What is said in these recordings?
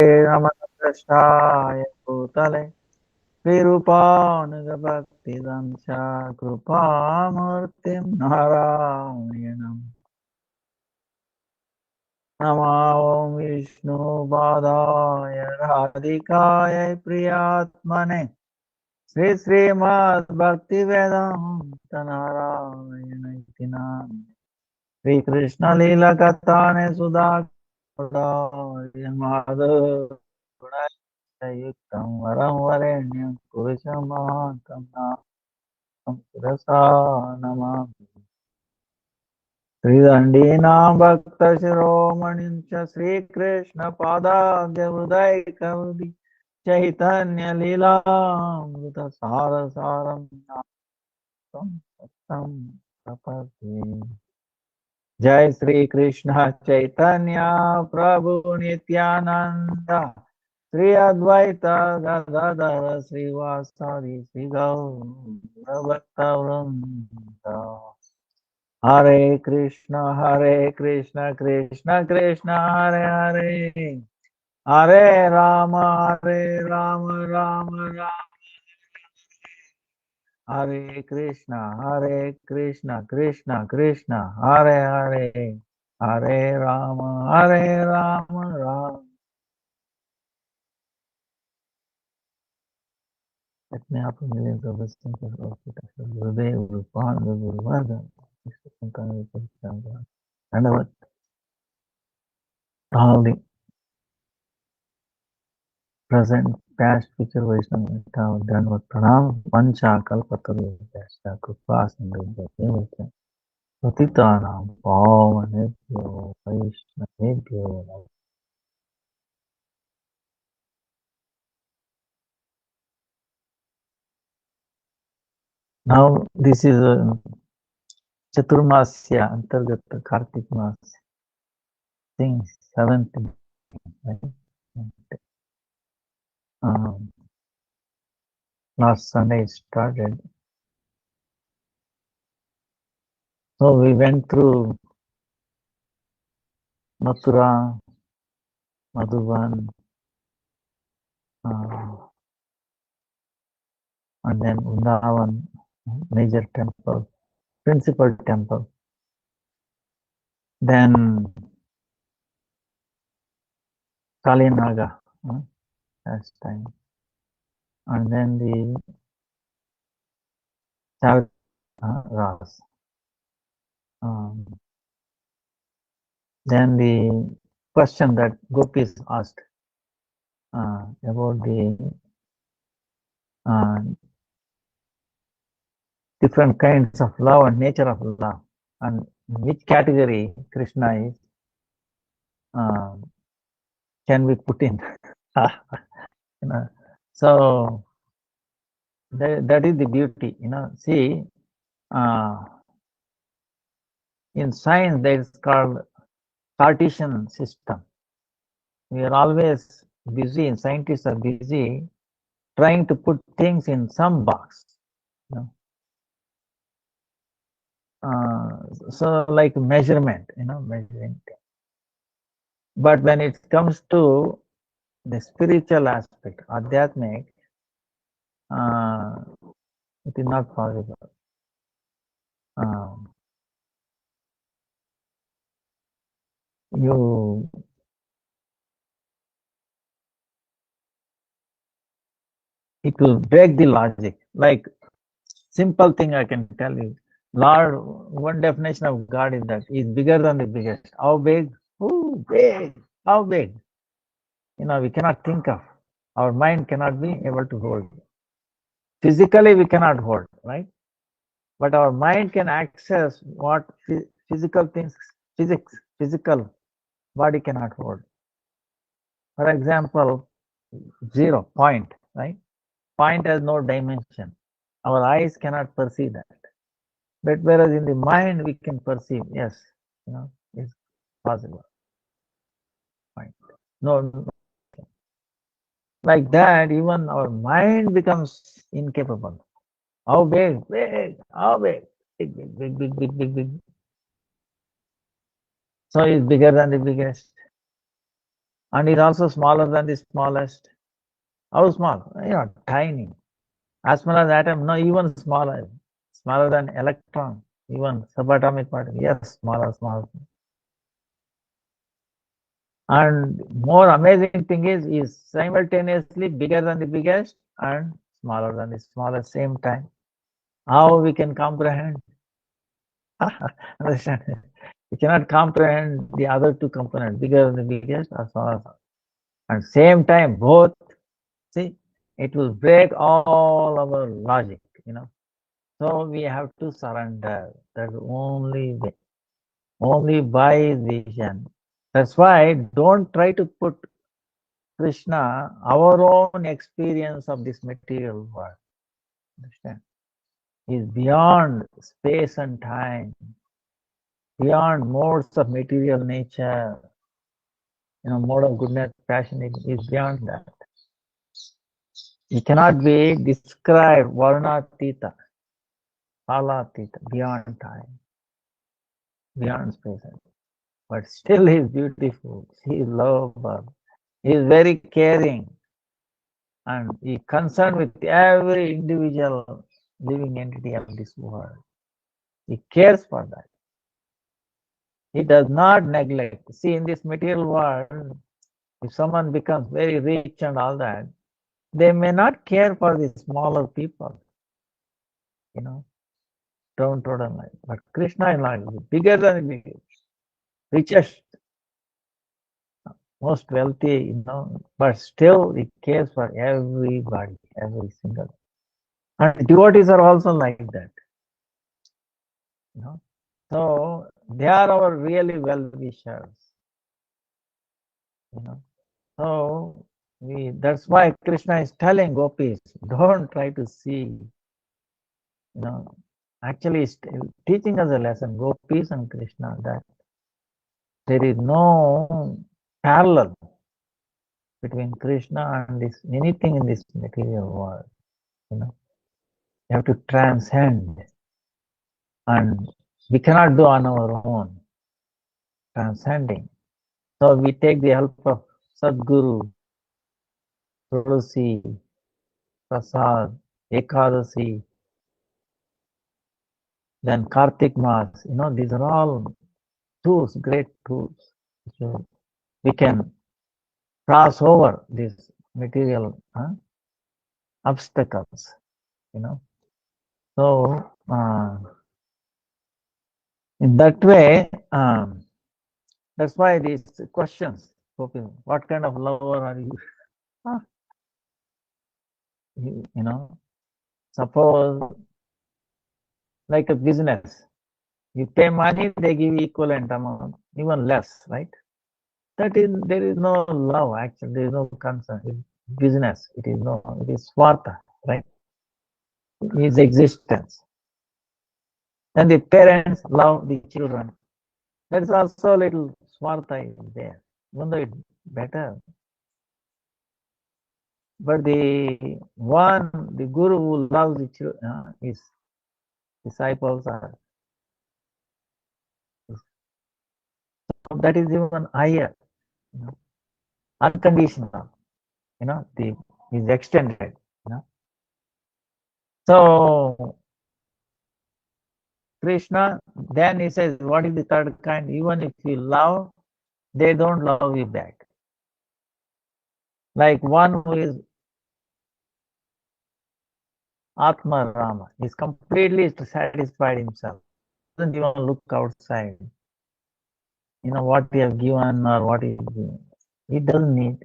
Ramadashaya Bhutale Virupanaga Krupamurtim Narayanam Namo Vishnu Padaya Radhikaya Priyatmane Sri Srimad Bhaktivedanta Narayana Itinam Sri Krishna Lila Katane Sudha Mahadev Yuktam Varam Varenyam Purusham Mahantam Nam Purasa Namam Sri Dandina Bhakta Shiromanim Cha Sri Krishna Pada Devudai Kavadi Chaitanya Lila Amrita Sara Saram Nam Sattam Sapati Jai Sri Krishna Chaitanya Prabhu Nityananda Sri Advaita Gadadara Sri Vasari Sri Gaura Bhakta Vrinda Hare Krishna Krishna Krishna Hare Hare Hare Rama Rama Hare Krishna Krishna Hare Hare Hare Rama Rama. Let me happen millions of blessings of Gurudev, Gurupan, Guruvada, Cintamani, and all the present, past, future Vaishnava have done with Pranam, Pancha, Kalpataru, Yasha, Krupa, Sindhu, Patitanam, Pavanebhyo, Vaishnavebhyo. Now, this is Chaturmasya, Antargata, Kartik Mas, thing 17. Right? Last Sunday started. So we went through Mathura, Madhuban, and then Vrindavan, major temple, principal temple. Then Kalinaga, last time. And then the Ras. Then the question that Gopis asked about the different kinds of love and nature of love, and which category Krishna is can be put in. So that is the beauty. See, in science there is called Cartesian system. We are always busy, and scientists are busy trying to put things in some box. So like measurement, measuring. But when it comes to the spiritual aspect, Adhyatmic, it is not possible. It will break the logic. Like simple thing I can tell you. Lord, one definition of God is that He is bigger than the biggest. How big? Ooh, big. How big? We cannot think of. Our mind cannot be able to hold. Physically, we cannot hold, right? But our mind can access what physical things, physical body cannot hold. For example, 0, point, right? Point has no dimension. Our eyes cannot perceive that. But whereas in the mind we can perceive, yes, it's possible. Point. No, like that, even our mind becomes incapable. How big? Big. How big? Big. So it's bigger than the biggest. and is also smaller than the smallest. How small? Tiny. As small as atom, no, even smaller. Smaller than electron, even subatomic particle. Yes, smaller. And more amazing thing is simultaneously bigger than the biggest and smaller than the smallest same time. How we can comprehend? Understand? We cannot comprehend the other two components, bigger than the biggest or smaller. At same time, both, see, it will break all our logic, So we have to surrender. That's the only way. Only by vision. That's why don't try to put Krishna, our own experience of this material world. Understand? Is beyond space and time, beyond modes of material nature, mode of goodness, passion is beyond that. It cannot be described varnatita, kalatita, beyond time, beyond space. But still he is beautiful, he is lovable, he is very caring, and he is concerned with every individual living entity of this world. He cares for that. He does not neglect. See, in this material world, if someone becomes very rich and all that, they may not care for the smaller people, downtrodden life. But Krishna is like bigger than the biggest, richest, most wealthy, but still he cares for everybody, every single. And devotees are also like that, So they are our really well-wishers, So that's why Krishna is telling gopis, don't try to see, actually he's teaching us a lesson, gopis and Krishna, that there is no parallel between Krishna and this anything in this material world. You have to transcend, and we cannot do on our own transcending. So we take the help of Sadguru, Tulsi, Prasad, Ekadasi, then Kartik Mas. These are all tools, great tools. So we can cross over these material obstacles. So in that way, that's why these questions, what kind of lover are you? Suppose like a business, you pay money, they give equivalent amount, even less, right? There is no love, actually, there is no concern. It's business, it is swartha, right? It is existence. And the parents love the children. There is also a little swartha is there, even though it's better. But the guru who loves the children, his disciples are, that is even higher, unconditional, is extended, So Krishna, then he says, what is the third kind? Even if you love, they don't love you back. Like one who is Atma Rama, is completely satisfied himself. Doesn't even look outside. What he has given or what he is doing. He doesn't need.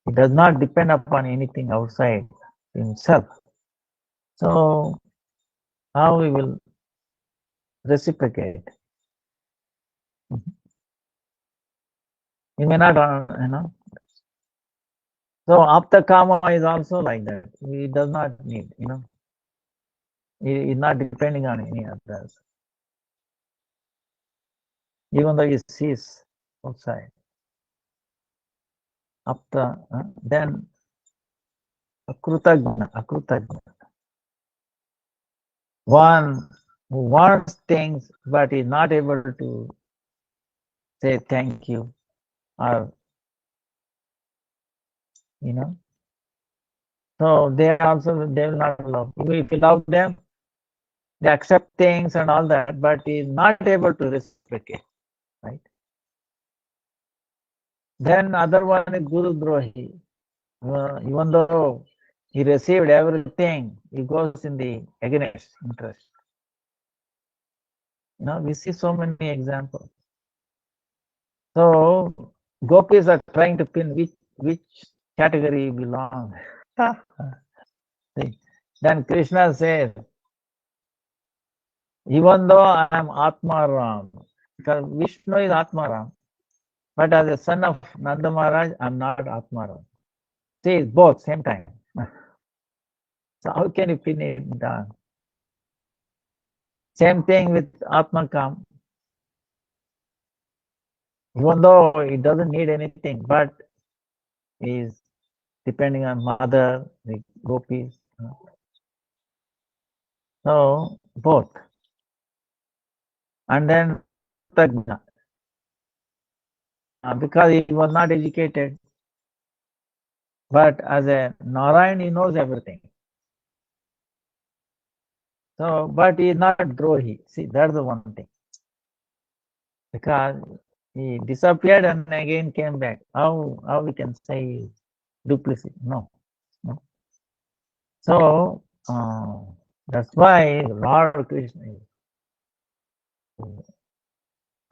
He does not depend upon anything outside himself. So how we will reciprocate? He may not, So Apta Kama is also like that. He does not need, He is not depending on any others. Even though he sees outside. Apta, then Akrutagna. One who wants things but is not able to say thank you or you know. So they will not love. If you love them, they accept things and all that, but he is not able to reciprocate, right? Then other one is Guru Drohi. Even though he received everything, he goes in the against interest. We see so many examples. So gopis are trying to pin which category you belong. Then Krishna says, even though I am Atma Ram, because Vishnu is Atma Ram, but as a son of Nanda Maharaj, I am not Atma Ram. See, it's both same time. So how can you pin it down? Same thing with Atma Kam. Even though it doesn't need anything, but is depending on mother, the gopis. So both. And then Tagna, because he was not educated, but as a Narayan, he knows everything. So, but he is not Drohi. See, that's the one thing. Because he disappeared and again came back. How we can say duplicity? No. So that's why Lord Krishna is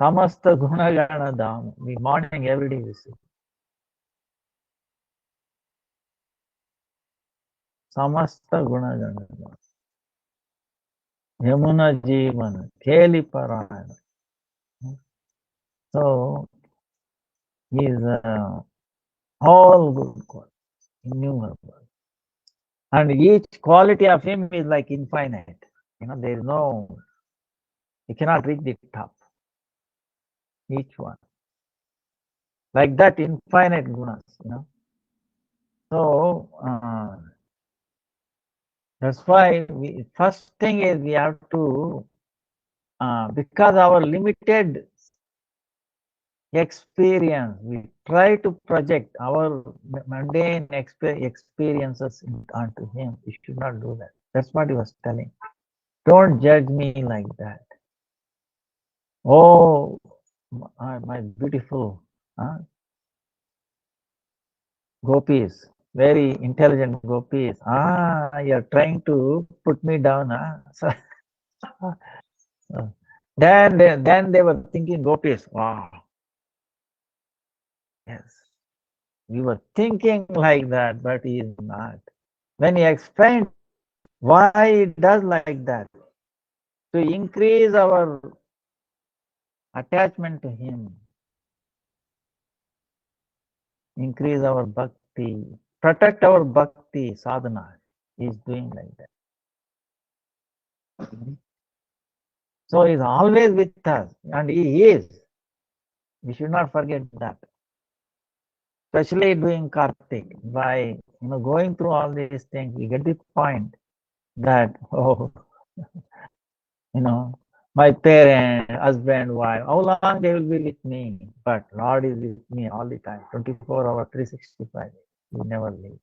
Samasta Gunagana Dham. The morning every day we see. Samasta Gunagana Dham. Yamuna Jivana. Keli Parayana. So he is all good quality, innumerable. And each quality of him is like infinite. There is no, you cannot reach the top. Each one. Like that, infinite gunas, So, that's why first thing is we have to, because our limited experience, we try to project our mundane experiences onto him. We should not do that. That's what he was telling. Don't judge me like that. Oh, my beautiful gopis, very intelligent gopis. You're trying to put me down. So, then they were thinking gopis. Wow. Yes. We were thinking like that, but he is not. When he explained why he does like that, to increase our attachment to him, increase our bhakti, protect our bhakti sadhana. He is doing like that. So he is always with us, and he is. We should not forget that. Especially doing Kartik, by going through all these things, we get the point that my parent, husband, wife, how long they will be with me? But Lord is with me all the time, 24 hours, 365 days. He never leaves.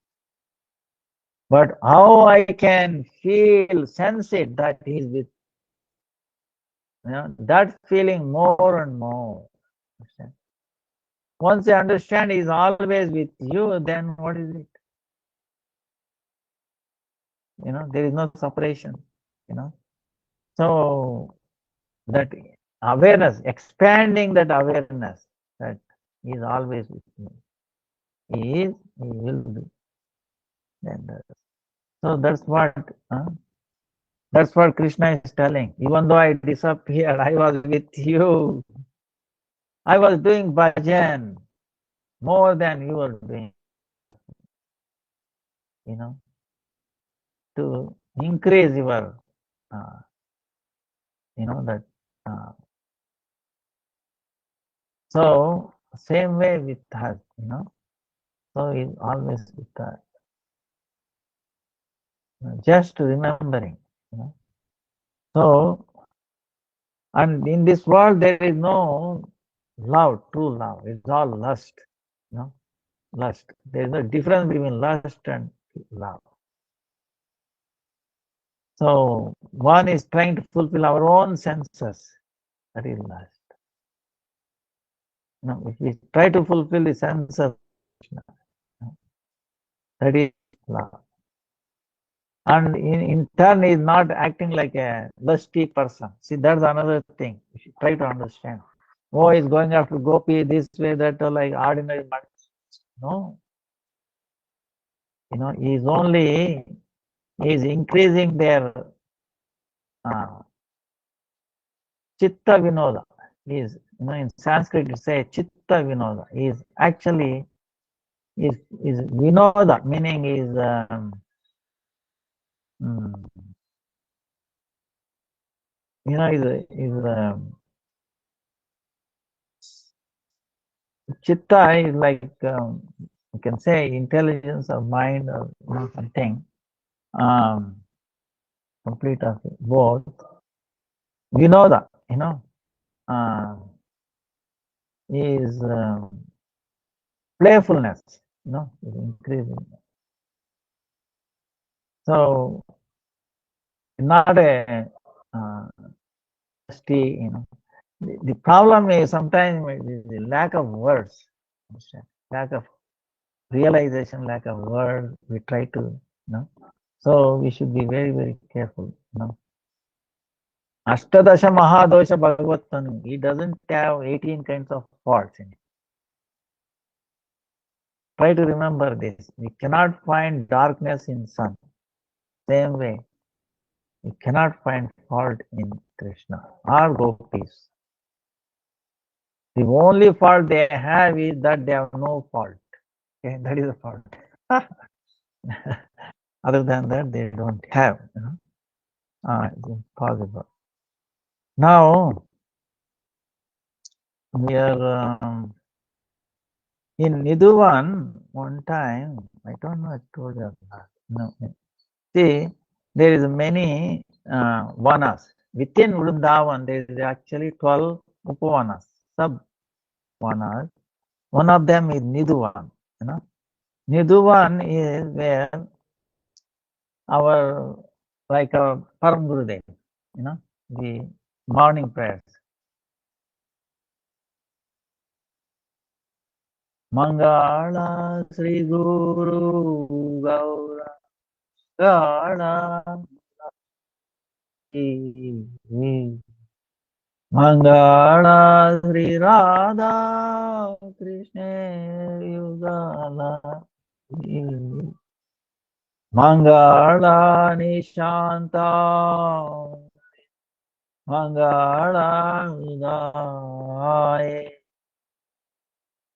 But how I can feel, sense it that He is with that feeling more and more. Once you understand He is always with you, then what is it? There is no separation. So that awareness, expanding that awareness that He is always with me. He is, He will be. So that's what Krishna is telling. Even though I disappeared, I was with you. I was doing bhajan more than you were doing. To increase your, that. So same way with us, So he's always with us. Just remembering, So, and in this world there is no love, true love. It's all lust, lust. There is a difference between lust and love. So one is trying to fulfill our own senses. That is lust. Now, if we try to fulfill the sense of Krishna, that is love. And in turn is not acting like a lusty person. See, that's another thing. You should try to understand. Oh, he's going after Gopi this way, that like ordinary man. No. He's increasing their chitta vinoda. In Sanskrit it says chitta vinoda. Is actually is vinoda, meaning is chitta is like you can say intelligence of mind or something complete of both. Vinoda, is playfulness, is increasing. So not a the problem is sometimes the lack of words, lack of realization, lack of words. We try to, so we should be very, very careful. Ashtadasha Mahadosha Bhagavatanu, he doesn't have 18 kinds of faults in it. Try to remember this. We cannot find darkness in sun. Same way, we cannot find fault in Krishna or gopis. The only fault they have is that they have no fault. Okay, that is a fault. Other than that, they don't have. It's impossible. Now, we are in Nidhuvana one time. I don't know, I told you that. No. See, there is many vanas. Within Vrindavan, there is actually 12 upavanas, sub-vanas. One of them is Nidhuvana. Nidhuvana is where our Param Gurudev, the morning prayers. Mangala Sri Guru Gauranga Mangala Sri Radha Krishna Yugala Mangala Nishanta Mangala Udaya.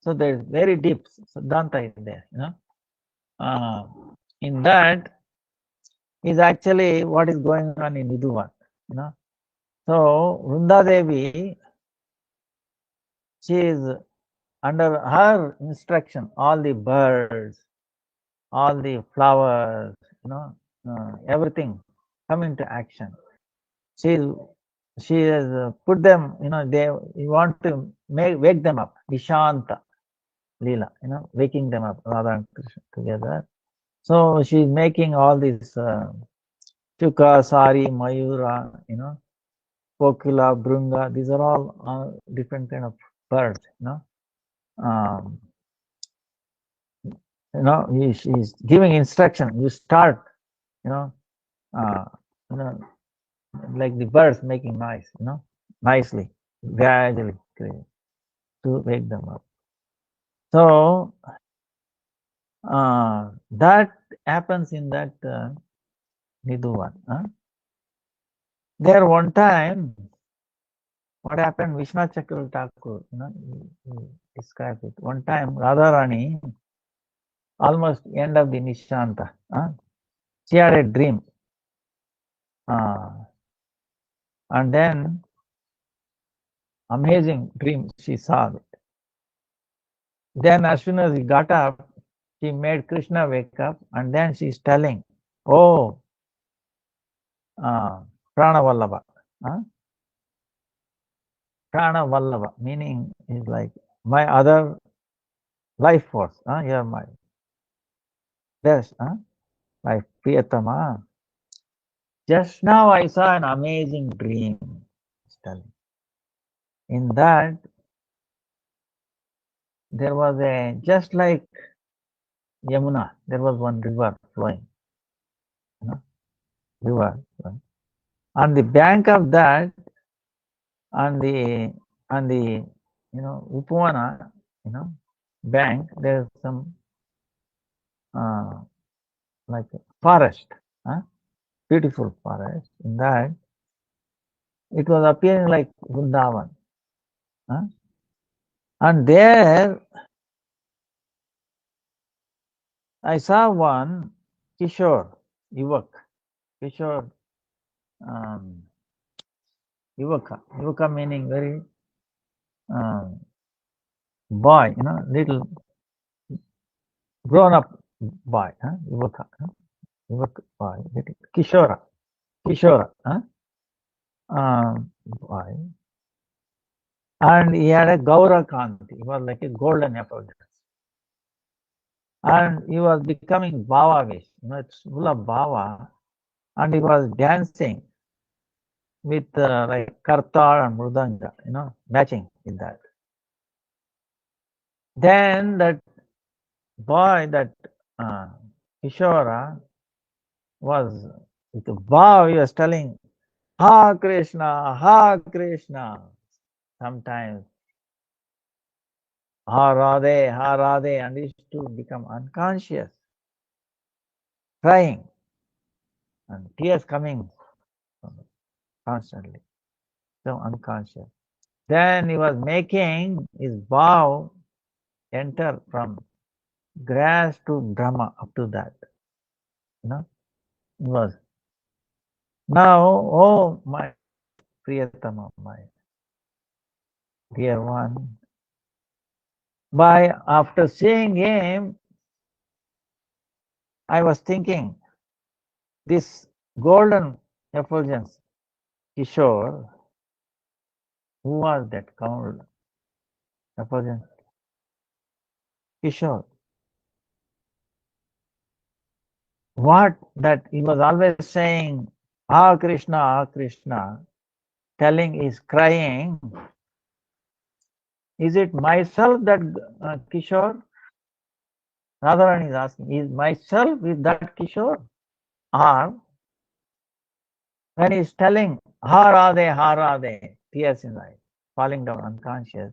So there's very deep Siddhanta is there, in that is actually what is going on in Nidhuvana, So Vrunda Devi, she is under her instruction, all the birds, all the flowers, everything come into action. She has put them, they want to wake them up, Nishanta Leela, waking them up, Radha and Krishna together. So she's making all these Chuka, Sari, Mayura, Kokila, Brunga, these are all different kind of birds, He's giving instruction. You start, like the birds making noise, nicely, gradually to wake them up. So that happens in that Nidhuvana. There one time, what happened? Vishwanath Chakravarti Thakur, he described it. One time, Radharani, almost end of the Nishanta, she had a dream, and then amazing dream she saw it. Then as soon as he got up, she made Krishna wake up, and then she's telling, "Oh, Pranavallabha." Pranavallabha, meaning is like my other life force. You're my best. Like Priyatama. Just now I saw an amazing dream. In that there was just like Yamuna, there was one river flowing. River flowing. On the bank of that, on the Upavana, bank, there's some like a forest, beautiful forest. In that, it was appearing like Vrindavan. And there, I saw one Kishore, Kishore, Yuvaka meaning very boy, little grown up boy, Yuvaka boy, Kishora, boy. And he had a Gaura Kanti, he was like a golden apple. And he was becoming Bhava-vish, it's full of Bhava. And he was dancing with like Kartal and Mridanga, matching with that. Then that boy, that Kishora, was with the vow, he was telling, Ha Krishna, sometimes Ha Radhe, and he used to become unconscious, crying, and tears coming constantly, so unconscious. Then he was making his vow enter from grass to Brahma, up to that, he was. Now, oh my Priyatama, my dear one, after seeing him, I was thinking, this golden effulgence, Kishore, who was that golden effulgence? Kishore. What that he was always saying, Ah Krishna, telling is crying. Is it myself that Kishore? Radharani is asking, is myself is that Kishore? Or when he's telling, Ha Radhe, tears in eyes, falling down unconscious,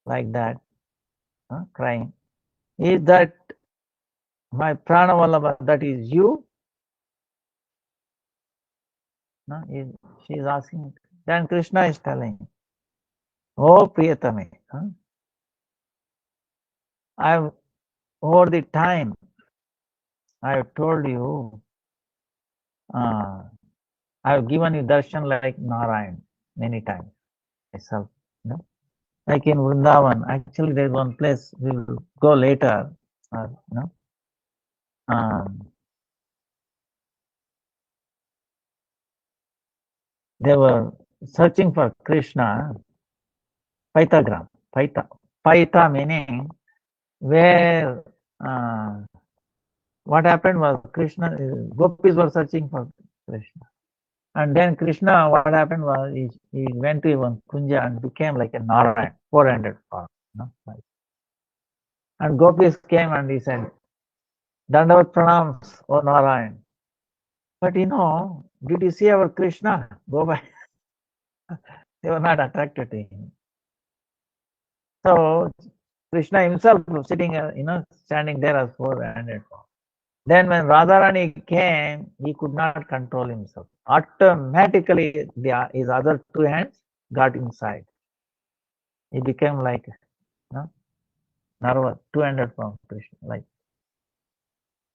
like that, crying. Is that my Pranavallabha, that is you? No, she is asking. Then Krishna is telling, Oh Priyatame, I've over the time I've told you, I've given you darshan like Narayan many times myself. Like in Vrindavan, actually there's one place we will go later. They were searching for Krishna, Paitagram, Paita meaning where what happened was Krishna, gopis were searching for Krishna. And then Krishna, what happened was he went to one Kunja and became like a Narayan, 400 form. And gopis came and he said, Dandavat pranams, O Narayan. But did you see our Krishna? Go by. They were not attracted to him. So Krishna himself sitting, standing there as 400 form. Then when Radharani came, he could not control himself. Automatically, his other two hands got inside. He became like Narva, 200 pounds Krishna, like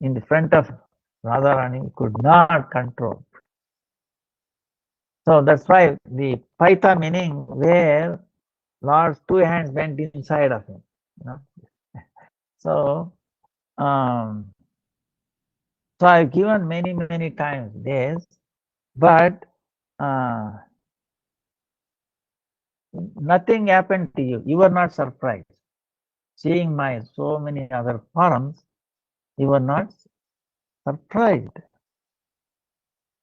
in the front of Radharani, he could not control. So that's why the Paita meaning where Lord's two hands went inside of him. So, so I've given many times this, but nothing happened to you. You were not surprised. seeing my so many other forms, you were not surprised.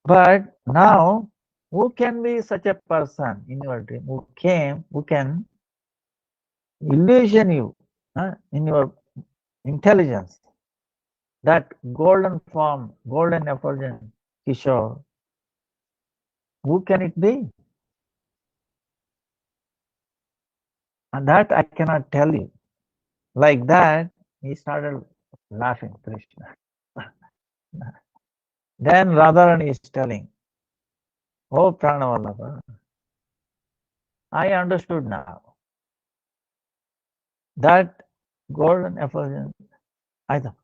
But now, who can be such a person in your dream who can illusion you in your intelligence? That golden form, golden effulgence, Kishore, who can it be? And that I cannot tell you. Like that, he started laughing, Krishna. Then Radharani is telling, oh Pranavallabha, I understood now. That golden effulgence, I thought,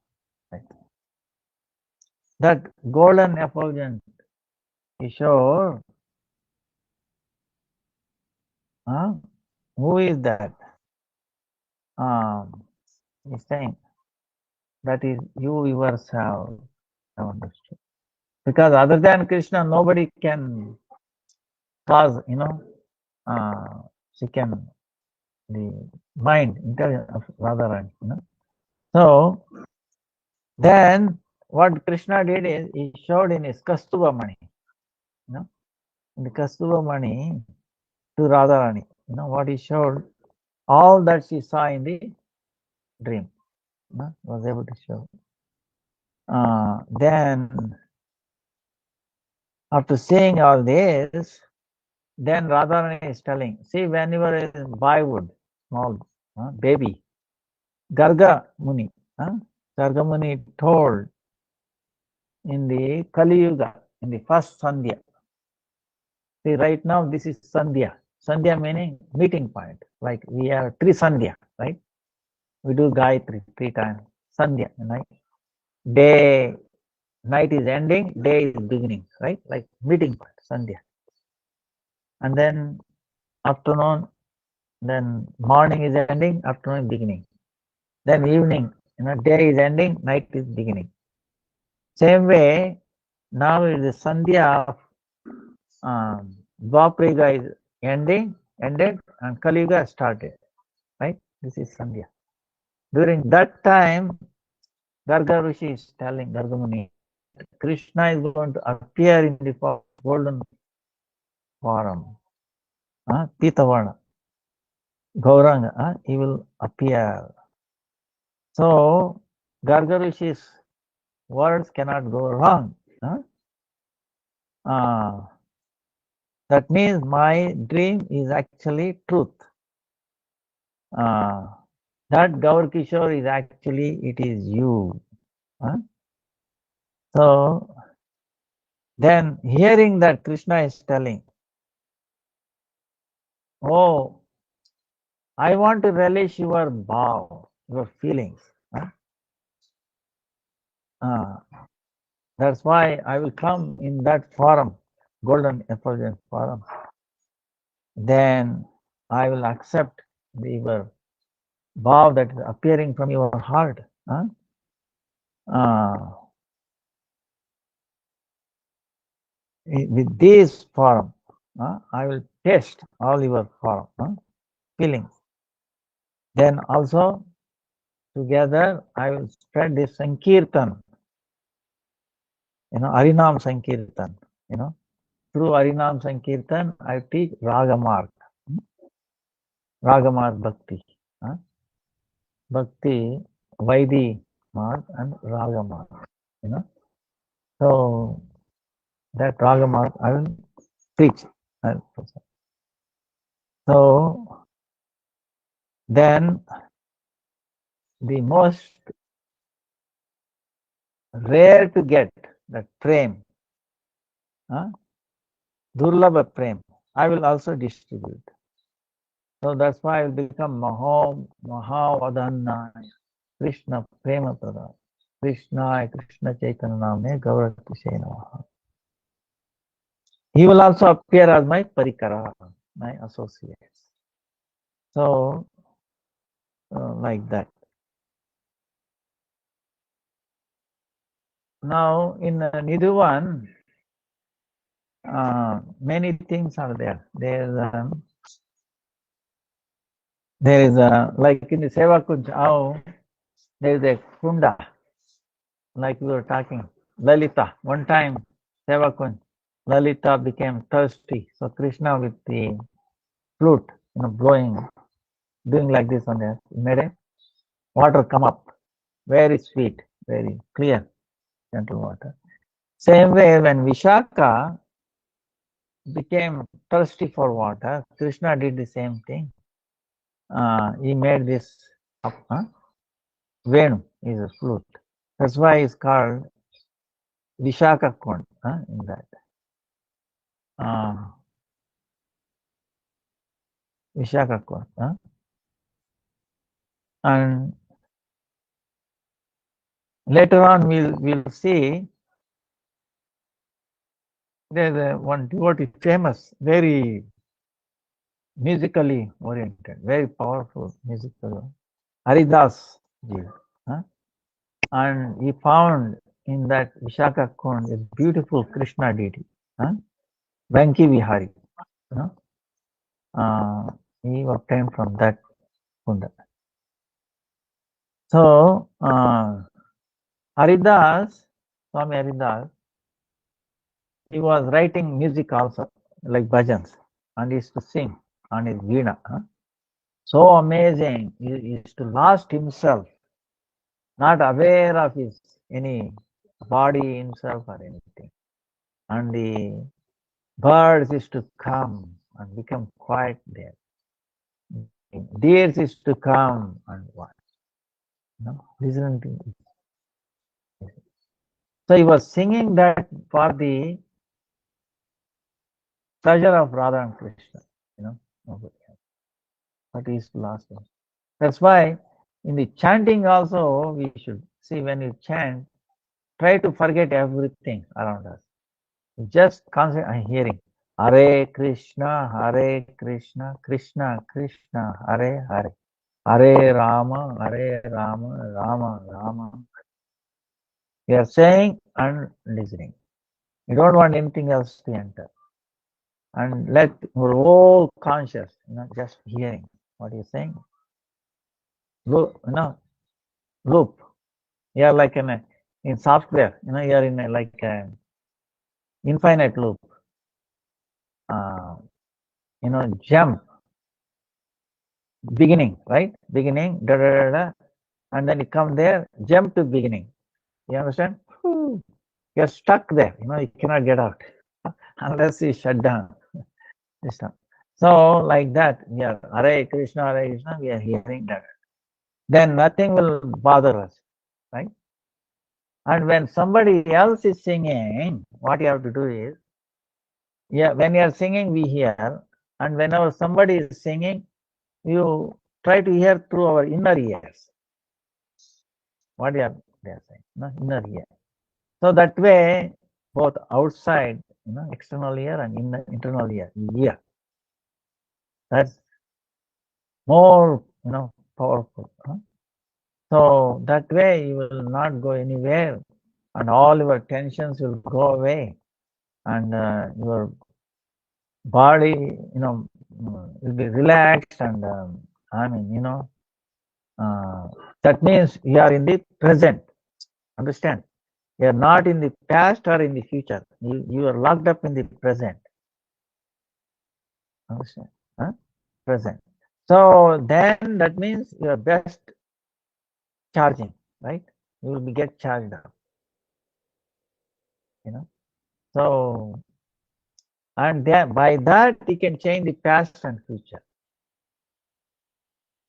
that golden effulgence, Kishore, who is that? He's saying, that is you yourself, I understood. Because other than Krishna, nobody can cause, she can, the mind, intelligence of Radharani, So, then what Krishna did is, he showed in his Kastubamani, in the Kastubamani to Radharani, what he showed, all that she saw in the dream, was able to show. Then, after seeing all this, then Radharani is telling, see, when you were in boyhood, small baby, Garga Muni, Garga Muni told in the Kali Yuga, in the first Sandhya. See, right now this is Sandhya. Sandhya meaning meeting point. Like we have three Sandhya, right? We do Gayatri 3 times. Sandhya, right? Day, night is ending, day is beginning, right? Like meeting point, Sandhya. And then afternoon, then morning is ending, afternoon is beginning. Then evening, day is ending, night is beginning. Same way, now is the Sandhya of Dwapara is ended, and Kali Yuga started. Right? This is Sandhya. During that time, Garga Rishi is telling Garga Muni, Krishna is going to appear in the golden form. Pitavarna. Gauranga, he will appear. So, Garga Rishi's words cannot go wrong. That means my dream is actually truth. That Gaur Kishore is actually, it is you. So, then hearing that Krishna is telling, oh, I want to relish your bhav, your feelings. That's why I will come in that form, golden effulgence form. Then I will accept your bhav that is appearing from your heart. With this form, I will taste all your form, feelings. Then also together I will spread this Sankirtan, Harinam Sankirtan, through Harinam Sankirtan I teach Ragamarg, Ragamarg Bhakti, Bhakti, Vaidhi Marg and Ragamarg, So that Ragamarg I will teach. So then the most rare to get that prem, Durlabha prem, I will also distribute. So that's why I will become Mahavadhanaya, Krishna Prema Prada, Krishna Chaitanya Namne Gauratishe Namaha. He will also appear as my Parikara, my associates. So, like that. Now, in Nidhuvana, many things are there. There's There is a, like in the Seva Kunj, how there is a kunda, like we were talking, Lalita. One time, Seva Kunj, Lalita became thirsty. So Krishna with the flute, blowing, doing like this on there, made a water come up, very sweet, very clear, gentle water. Same way, when Vishaka became thirsty for water, Krishna did the same thing. He made this Venu is a flute. That's why it's called Vishaka Kund in that. Vishaka Kund. And later on we'll see there's one devotee famous, very musically oriented, very powerful musical, Haridas ji. And he found in that Vishaka Kund a beautiful Krishna deity, Venki Vihari. He obtained from that kunda. So Haridas, Swami Haridas, he was writing music also, like bhajans, and he used to sing on his veena. So amazing, he used to lost himself, not aware of his any body himself or anything. And the birds used to come and become quiet there. Deers used to come and watch, listen to it. So he was singing that for the pleasure of Radha and Krishna, nobody else. But he's lost him. That's why in the chanting also we should see, when you chant, try to forget everything around us. Just concentrate on hearing. Hare Krishna, Krishna Krishna, Hare Hare. Hare Rama, Rama Rama. We are saying and listening. You don't want anything else to enter. And let your whole conscious, just hearing what you're saying. Loop, loop. You are like in software, you are in like an infinite loop. Jump, beginning, right? Beginning, da da da da, and then you come there, jump to beginning. You understand? You're stuck there. You cannot get out unless you shut down. So like that, yeah, Hare Krishna, we are hearing that. Then nothing will bother us, right? And when somebody else is singing, what you have to do is, when you are singing, we hear, and whenever somebody is singing, you try to hear through our inner ears. What they are saying, inner ear. So that way, both outside, external ear and internal ear, that's more, powerful. So that way you will not go anywhere, and all your tensions will go away, and your body, will be relaxed, and that means you are in the present. Understand? You are not in the past or in the future. You are locked up in the present. Understand? Present. So then that means you are best charging, right? You will get charged up. So, and then by that you can change the past and future,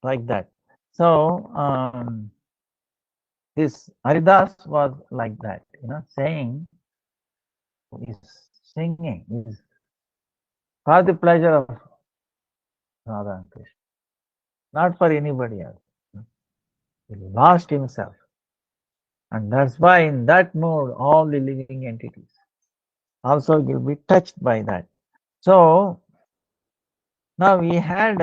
like that. So this Haridas was like that, saying, is singing, is for the pleasure of Radha and Krishna, not for anybody else. He lost himself, and that's why in that mode all the living entities also will be touched by that. So now we had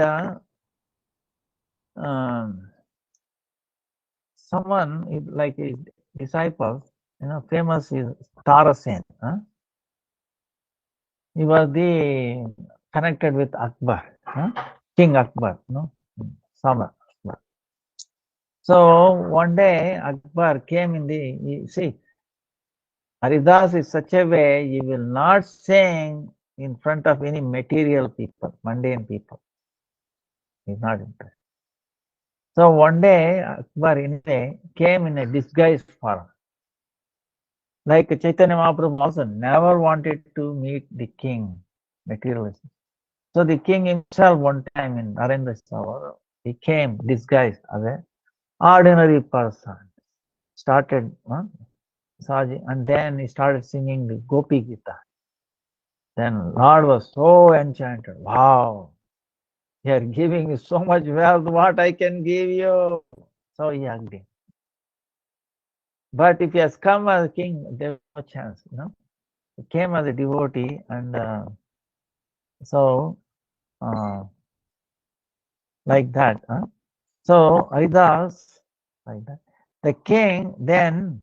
someone like his disciple, famous is Tarasen. He was connected with Akbar, King Akbar, somewhere. So one day Akbar came in the, see, Haridas is such a way you will not sing in front of any material people, mundane people. He's not interested. So one day Akbar came in a disguised form. Like Chaitanya Mahaprabhu also never wanted to meet the king, materialism. So the king himself one time in Narendra Savar, he came disguised as an ordinary person. Started and then he started singing the Gopi Gita. Then Lord was so enchanted. Wow, you are giving me so much wealth, what I can give you. So he hugged him. But if he has come as a king, there was no chance, He came as a devotee, and so like that. So Haridas, like that. The king then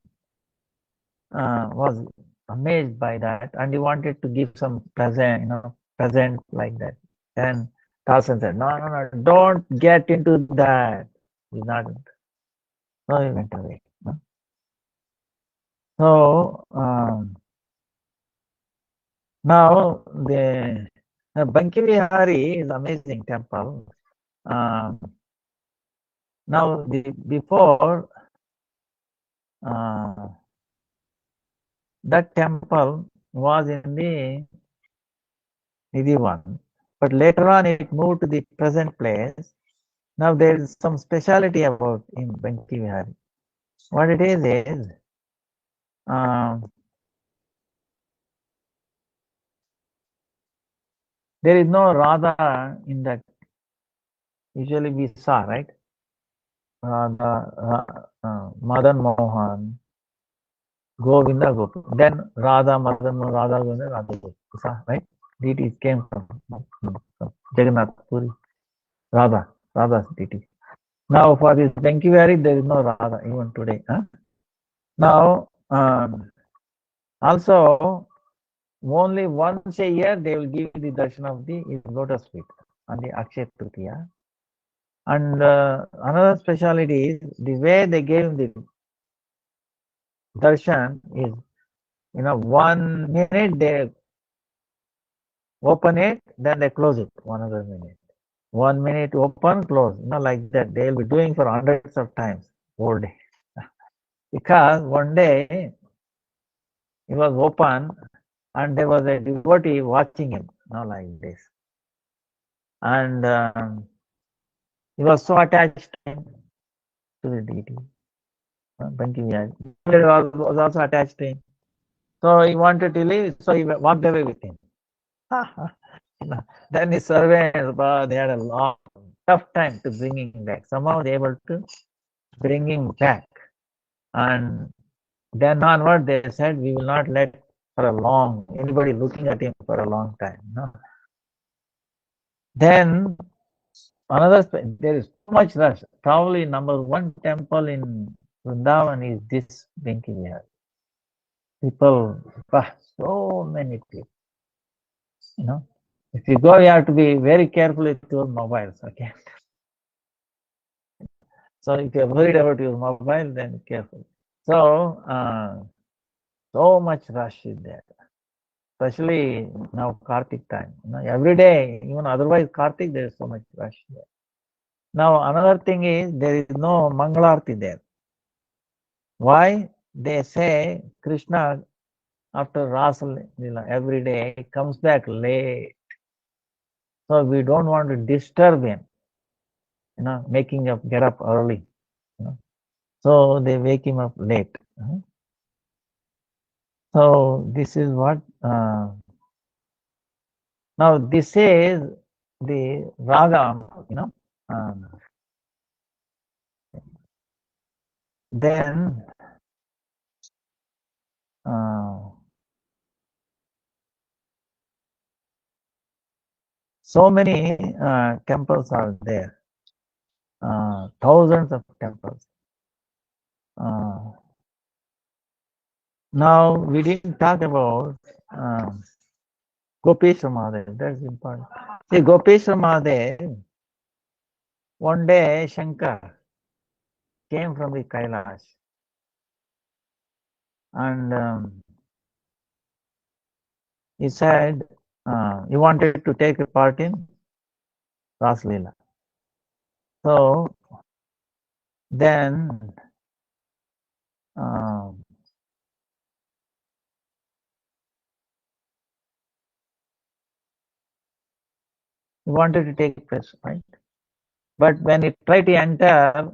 was amazed by that, and he wanted to give some present, present like that. Then Tarzan said, "No, no, no, don't get into that." He's not. So he went away. So now the Bankivihari is amazing temple. Now before that temple was in the Nidhuvana, but later on it moved to the present place. Now there is some speciality about in Bankivihari. What it is there is no Radha in that. Usually we saw, right? Radha, Madan Mohan, Govinda Gopi. Then Radha, Madan Mohan, Radha, Govinda, Radha Gopi. Right? Deities came from Jagannath Puri. Radha's deity. Now for this Bankivihari, there is no Radha even today. Now also only once a year they will give the darshan of the lotus feet on the Akshaya Tritiya. And another speciality is the way they gave the darshan is, 1 minute they open it, then they close it 1 other minute. 1 minute open, close, like that. They will be doing for hundreds of times whole day. Because one day it was open and there was a devotee watching him, like this. And he was so attached to the deity. Bankivihari was also attached to him. So he wanted to leave, so he walked away with him. Then his servants, they had a long, tough time to bring him back. Somehow they were able to bring him back. And then onward they said, we will not let for anybody looking at him for a long time. Then there is so much rush. Probably number one temple in Vrindavan is this Bankivihari. People, so many people. If you go, you have to be very careful with your mobiles, okay? So if you're worried about your mobile, then careful. So, so much rush is there, especially now Kartik time. Every day, even otherwise Kartik, there is so much rush there. Now, another thing is there is no Mangalarti there. Why? They say Krishna, after Rasa every day, comes back late. So we don't want to disturb him, making up, get up early. So they wake him up late. So this is what, now this is the raga, then so many temples are there, thousands of temples. Now we didn't talk about Gopesvara Mahadev. That's important. See, Gopesvara Mahadev, One day, Shankar came from the Kailash and he said he wanted to take a part in Ras Leela. So then he wanted to take place, right? But when he tried to enter,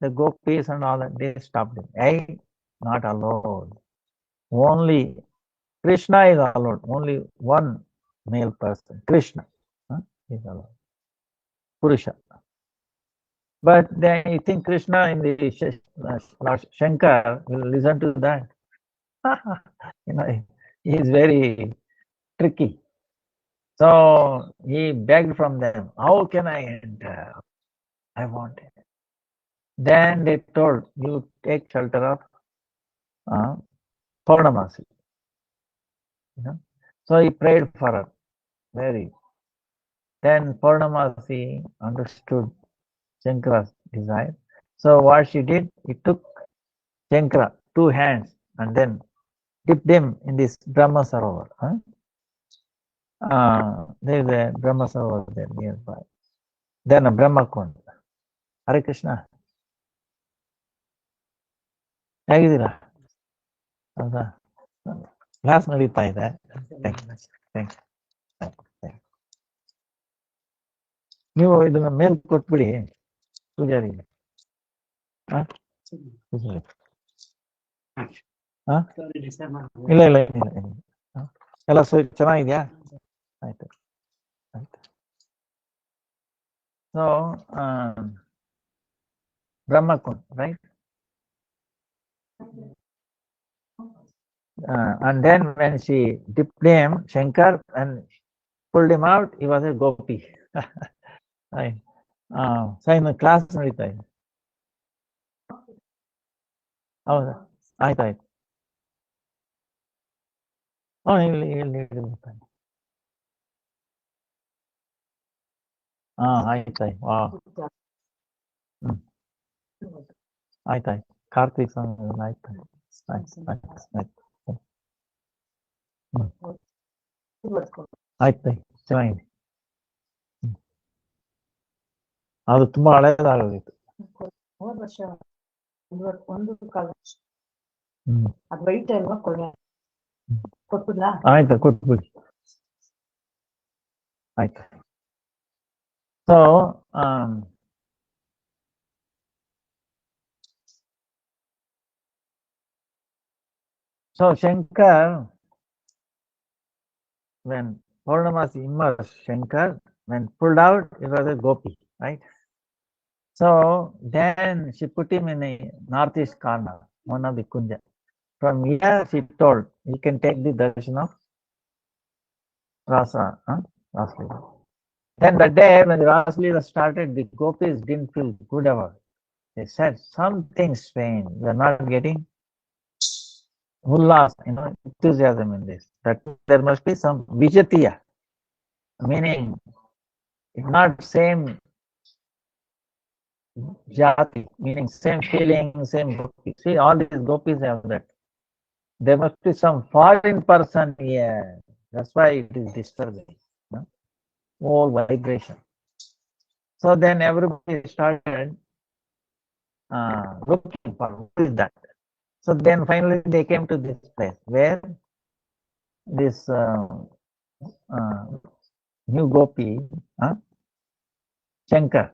the gopis and all that, they stopped him. Hey, not allowed. Only Krishna is allowed. Only one male person, Krishna, is allowed. Purusha. But then you think Krishna in the Lord Shankar will listen to that. He is very tricky. So he begged from them, how can I enter? I want it. Then they told, you take shelter of Purnamasi. So he prayed for her. Then Purnamasi understood Shankara's desire. So what she did, he took Shankara, 2 hands, and then dipped him in this Brahma Sarovar. There is a Brahma Sarovar there nearby. Then a Brahma Kund. Hare Krishna. ಹೇಗಿದ್ದೀರಾ? ಹೌದಾ? Class ನಡೀತಾ ಇದೆ. Thank you. ನೀವು ಇದನ್ನ ಮೇಲ್ ಕೊಟ್ಬಿಡಿ ಪೂಜಾರಿಗೆ. ಇಲ್ಲ ಇಲ್ಲ ಇಲ್ಲ ಎಲ್ಲ ಚೆನ್ನಾಗಿದ್ಯಾ? ಆಯ್ತು ಆಯ್ತು. So Brahmakund, right? And then when she dipped him, Shankar, and pulled him out, he was a gopi. Right. So in the class ನಡೀತಾ ಇದೆ. ಹೌದಾ? ಆಯ್ತಾಯ್ತು. ಇಲ್ಲಿ ಆಯ್ತಾಯ್ತು. ಆಯ್ತಾಯ್ತು. ಕಾರ್ತಿಕ್ ಸ್ವಾಮಿ ಆಯ್ತಾಯ್ತು. ಆಯ್ತಾಯ್ತು. ಚೆನ್ನಾಗಿದೆ. ಅದು ತುಂಬಾ ಹಳೇದಾಗೋಗಿತ್ತು. ಆಯ್ತು, ಕೊಟ್ಬಿಡಿ. ಆಯ್ತು. So Shankar, when Purnamasi immersed Shankar, when pulled out, it was a gopi, right? So then she put him in a northeast corner, one of the kunja. From here, she told, you can take the darshan of Rasa, Raslila. Then the day when the Raslila started, the gopis didn't feel good about it. They said, something strange. We are not getting ullas, enthusiasm in this. That there must be some vijatiya, meaning it's not same jati, meaning same feeling, same gopis. See, all these gopis have that. There must be some foreign person here. That's why it is disturbing. Whole vibration. So then everybody started looking for who is that. So then finally they came to this place where this new gopi, Shankar,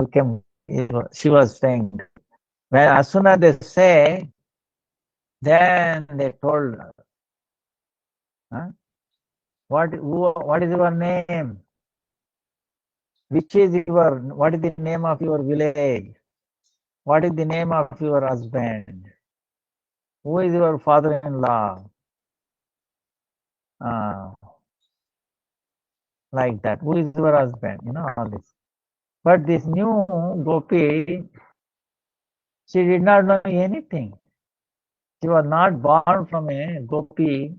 became. She was saying, well, as soon as they say, then they told her, what is your name? What is the name of your village? What is the name of your husband? Who is your father-in-law? Like that. Who is your husband? All this. But this new gopi, she did not know anything. She was not born from a gopi,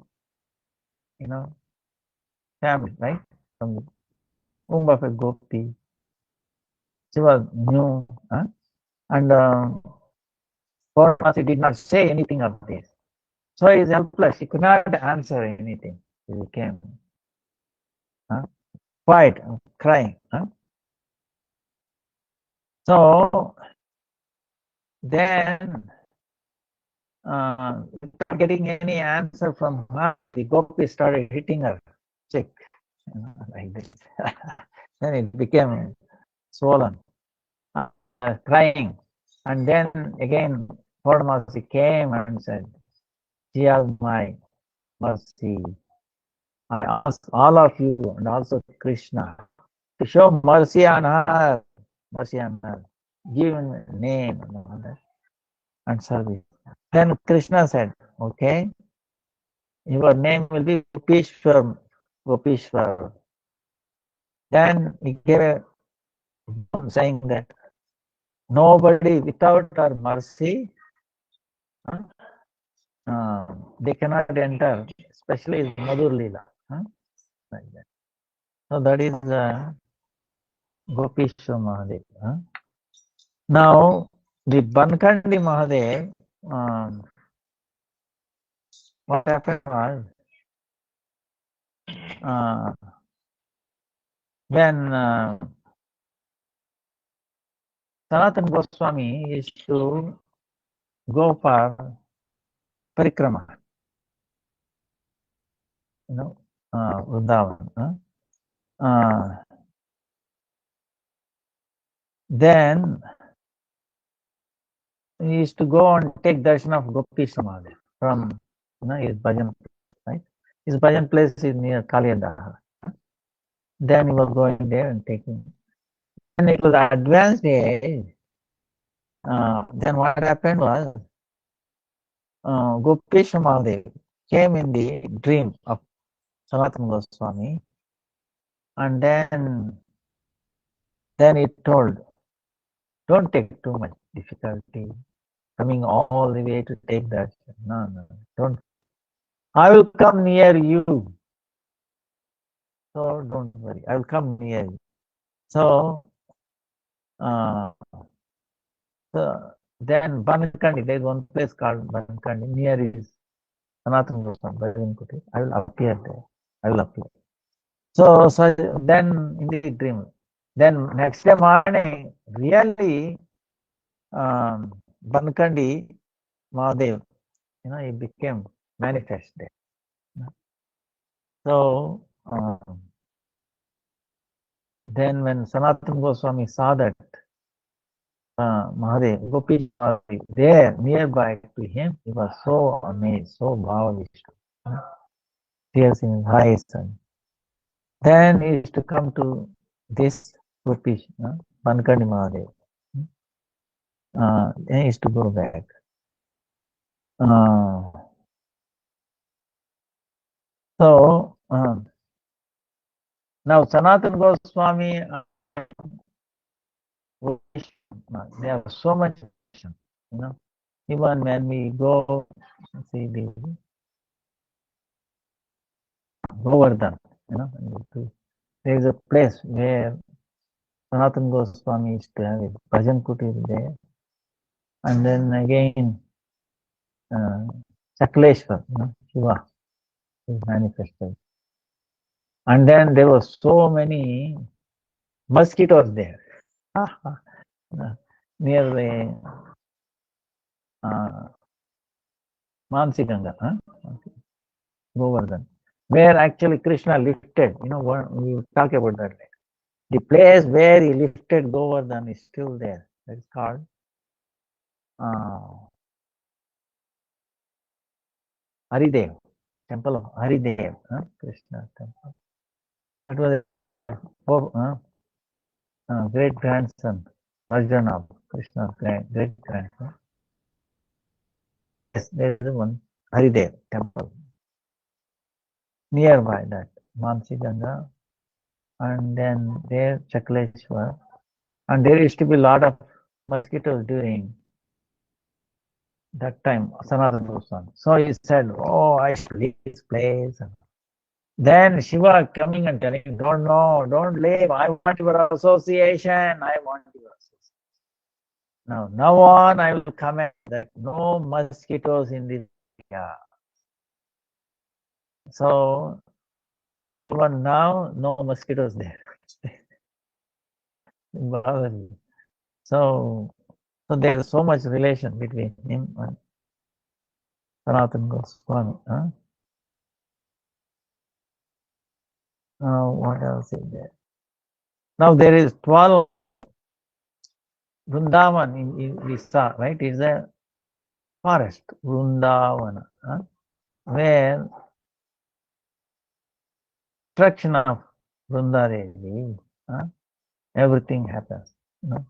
family, right? From the womb of a gopi. She was new, and Purnamasi did not say anything of this. So he is helpless. He could not answer anything. He became quiet, crying. So then, without getting any answer from her, the gopi started hitting her cheek, like this. Then it became swollen, crying. And then again, Purnamasi came and said, "She has my mercy. I ask all of you and also Krishna to show mercy on her, mercy on her. Give him a name and all that, and service." Then Krishna said, "Okay, your name will be Gopeshwar, Gopeshwar." Then he gave a saying that nobody without our mercy, they cannot enter, especially Madhur Leela. Like that. So that is Gopeshwar Mahadev. Now, the Bankandi Mahadev, what happened was, when Sanatana Goswami used to go for parikrama, Vrindavan. Then he used to go and take darshan of Gopeshwar Mahadev from his bhajan place, right? His bhajan place is near Kaliyadaha. Then he was going there and taking. When it was advanced age, then what happened was, Gopeshwar Mahadev came in the dream of Sanatana Goswami, and then he told, "Don't take too much difficulty coming all the way to take that. No, don't. I will come near you. So don't worry. I will come near you." So, then Bankandi, there is one place called Bankandi, near is Sanatana Goswami. I will appear there. I will appear. So then in the dream, then next day morning, really, Bankandi Mahadev, he became manifest there. So then when Sanatana Goswami saw that Mahadev, Gopi there nearby to him, he was so amazed, so bhavavishta, tears in his eyes. And then he used to come to this Gopi, Bankandi Mahadev. Then he used to go back. So now Sanatana Goswami, they have so much, even when we go see the Govardhan, there is a place where Sanatana Goswami used to have a bhajan kutir there, and then again Sakleshwar, Shiva is manifested, and then there were so many mosquitoes there near the Mansi Ganga, Govardhan, where actually Krishna lifted. We talk about that later. The place where he lifted Govardhan is still there. That is called Haridev, temple of Haridev, Krishna temple. That was great grandson, version of Krishna's great grandson. Yes, there is one Haridev temple nearby that Mansi Ganga, and then there Chakleshwar, and there used to be a lot of mosquitoes during that time, Sanatana Goswami. So he said, "Oh, I leave this place." Then Shiva coming and telling, don't know, don't leave, I want your association, I want your association. Now on, I will comment that no mosquitoes in this area. So, even now, no mosquitoes there. So there is so much relation between him and Sanatana Goswami. Huh? Now, what else is there? Now, there is 12 Vrindavan we saw, right? It's a forest, Vrindavana, huh? Where destruction of Vrindadevi, huh? Everything happens. You know?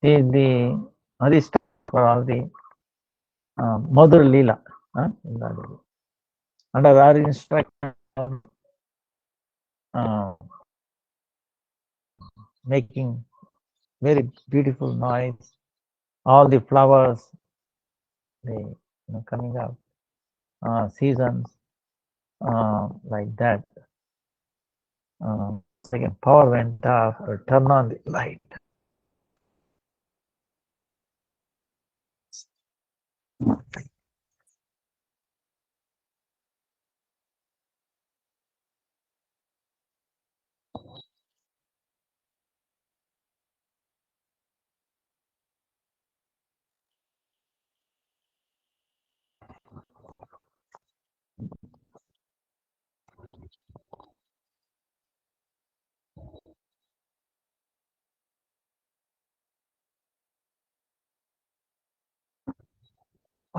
The Adhishta for all the Madhur Leela, huh? Under our instruction, making very beautiful noise, all the flowers, they coming up, seasons, like that. Second, power went off, or turn on the light.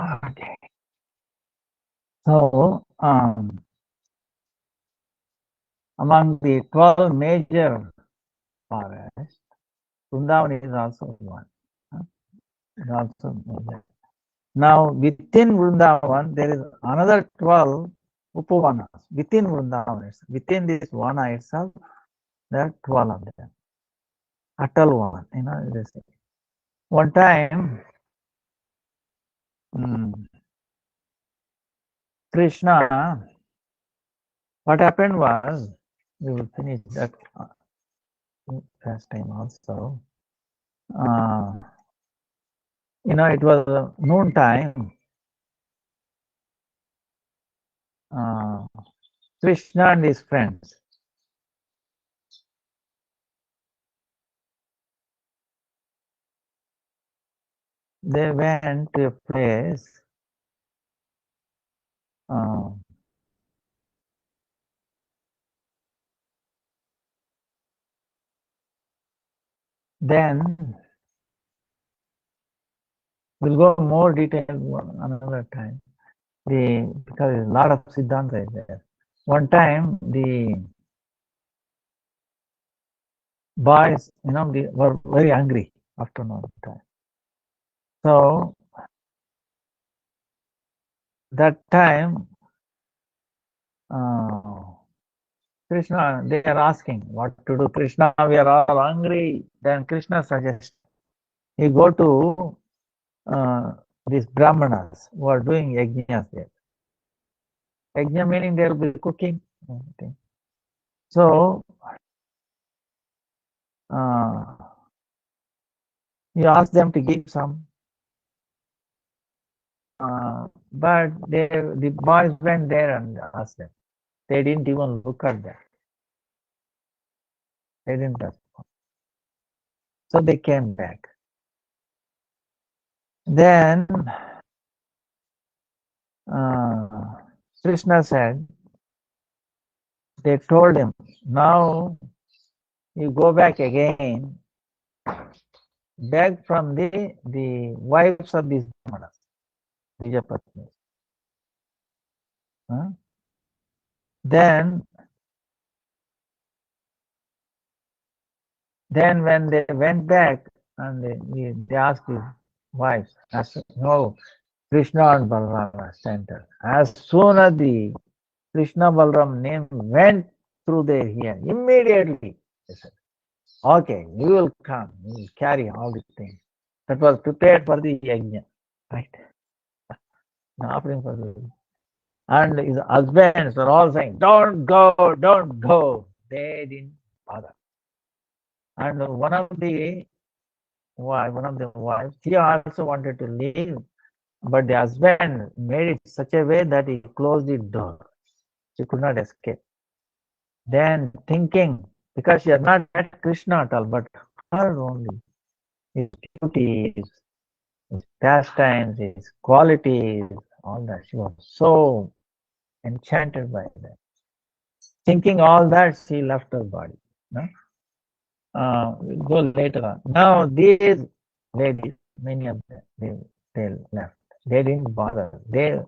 Okay. So, among the 12 major forests, Vrindavan is also one. Is also major. Now, within Vrindavan, there is another 12 Upavanas. Within Vrindavan, within this Vana itself, there are 12 of them. Atal one, they say. One time, Krishna, what happened was, we will finish that last time also. It was noon time. Krishna and his friends, they went to a place, then we'll go more detail another time. Because a lot of Siddhanta is there. One time, the boys, they were very angry afternoon time. So that time, Krishna, they are asking what to do. Krishna, we are all hungry. Then Krishna suggests you go to these Brahmanas who are doing yajnas there. Yajna meaning they will be cooking. So you ask them to give some. But the boys went there and asked them. They didn't even look at that. They didn't respond. So they came back. Then Krishna said, they told him, now you go back again, beg from the wives of these Brahmanas, Vijapatnis. Then when they went back and they asked his wives, no, Krishna and Balram center. As soon as the Krishna Balram name went through their ear, immediately they said, okay, we will come, we will carry all these things. That was prepared for the yajna, right? Offering for the And his husbands were all saying, don't go, don't go. They didn't bother. And one of the wives, she also wanted to leave, but the husband made it such a way that he closed the door. She could not escape. Then thinking, because she had not met Krishna at all, but her only, his beauties, his pastimes, his qualities, all that. She was so enchanted by that. Thinking all that, she left her body. No? We'll go later on. Now, these ladies, many of them, they left. They didn't bother. They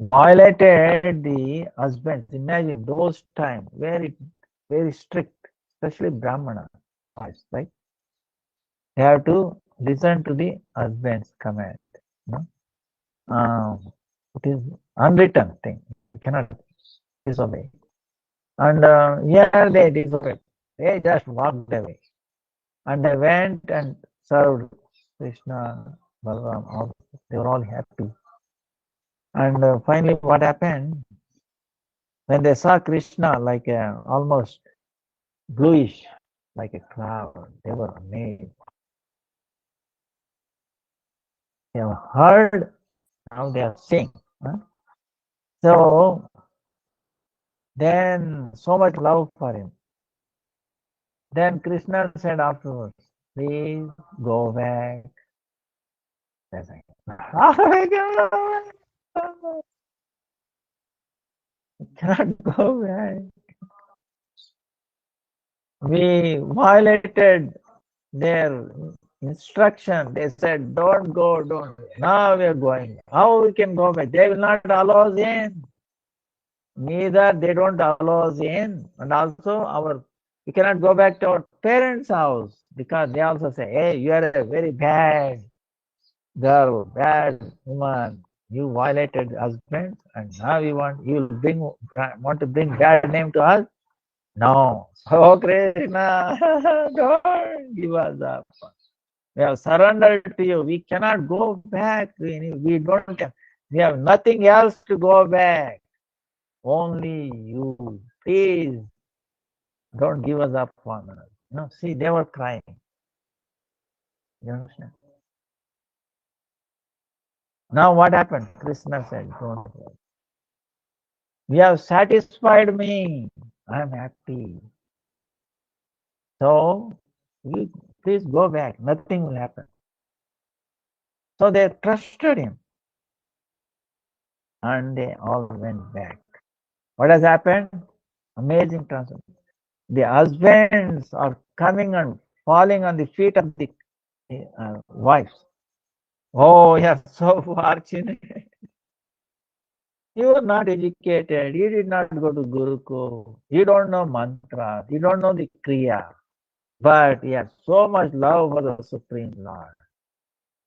violated the husbands. Imagine those times, very strict, especially Brahmana wives, right? They have to listen to the husband's command. No? It is unwritten thing. You cannot disobey. And here they disobeyed. They just walked away. And they went and served Krishna, Balaram, all. They were all happy. And finally, what happened? When they saw Krishna like almost bluish, like a cloud, they were amazed. They have heard, now they are seeing. Huh? So then, so much love for him. Then Krishna said afterwards, please go back. They said, how do I go? I cannot go back. We violated their instruction. They said, don't go, don't. Now we are going. How we can go back? They will not allow us in. Neither they don't allow us in. And also we cannot go back to our parents' house because they also say, hey, you are a very bad girl, bad woman. You violated husband and now you want to bring bad name to us? No. Oh Krishna, don't give us up. We have surrendered to you. We cannot go back. We don't have, we have nothing else to go back. Only you. Please don't give us up on us. No, see, they were crying. You understand? Now what happened? Krishna said, don't worry. You have satisfied me. I am happy. So, please go back. Nothing will happen. So they trusted him. And they all went back. What has happened? Amazing transformation. The husbands are coming and falling on the feet of the wives. Oh, you are so fortunate. You are not educated. You did not go to Gurukul. You don't know mantras. You don't know the Kriya. But you have so much love for the Supreme Lord.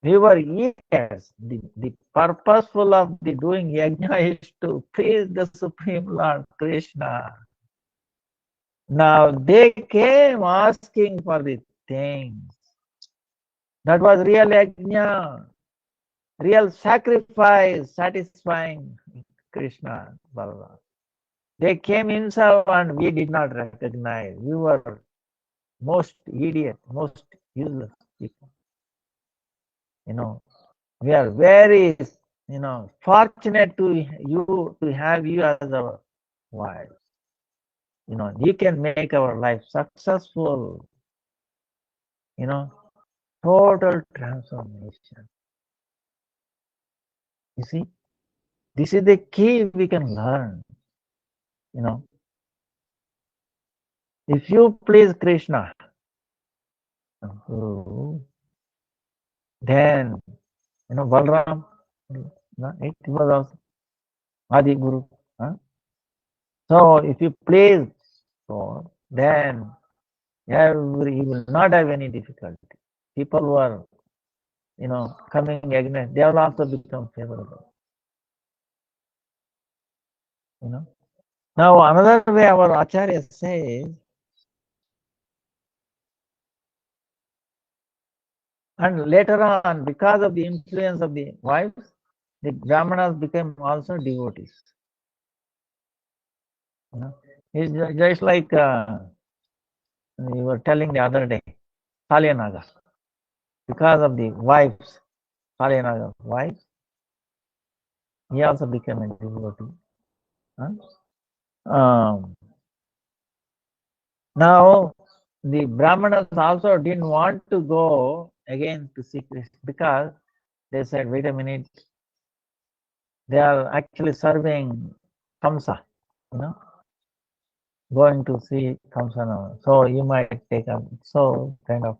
We were eaters. The purposeful of the doing yajna is to praise the Supreme Lord Krishna. Now they came asking for the things. That was real yajna, real sacrifice, satisfying Krishna, Balaram. They came himself and we did not recognize. We were most idiot, most useless people. We are very, fortunate to have you as our wife. You can make our life successful. Total transformation. You see, this is the key we can learn. If you please Krishna, then Balaram, it was also Adi Guru. So if you please God, then he will not have any difficulty. People who are, coming against, they will also become favorable. Now another way our Acharya says, and later on, because of the influence of the wives, the Brahmanas became also devotees. You know, it's just like you were telling the other day, Kalyanaga. Because of the wives, Kalyanaga wives, he also became a devotee. Huh? Now, the Brahmanas also didn't want to go again to see Krishna because they said, wait a minute, they are actually serving Kamsa, you know, going to see Kamsa now. So you might take up, so kind of,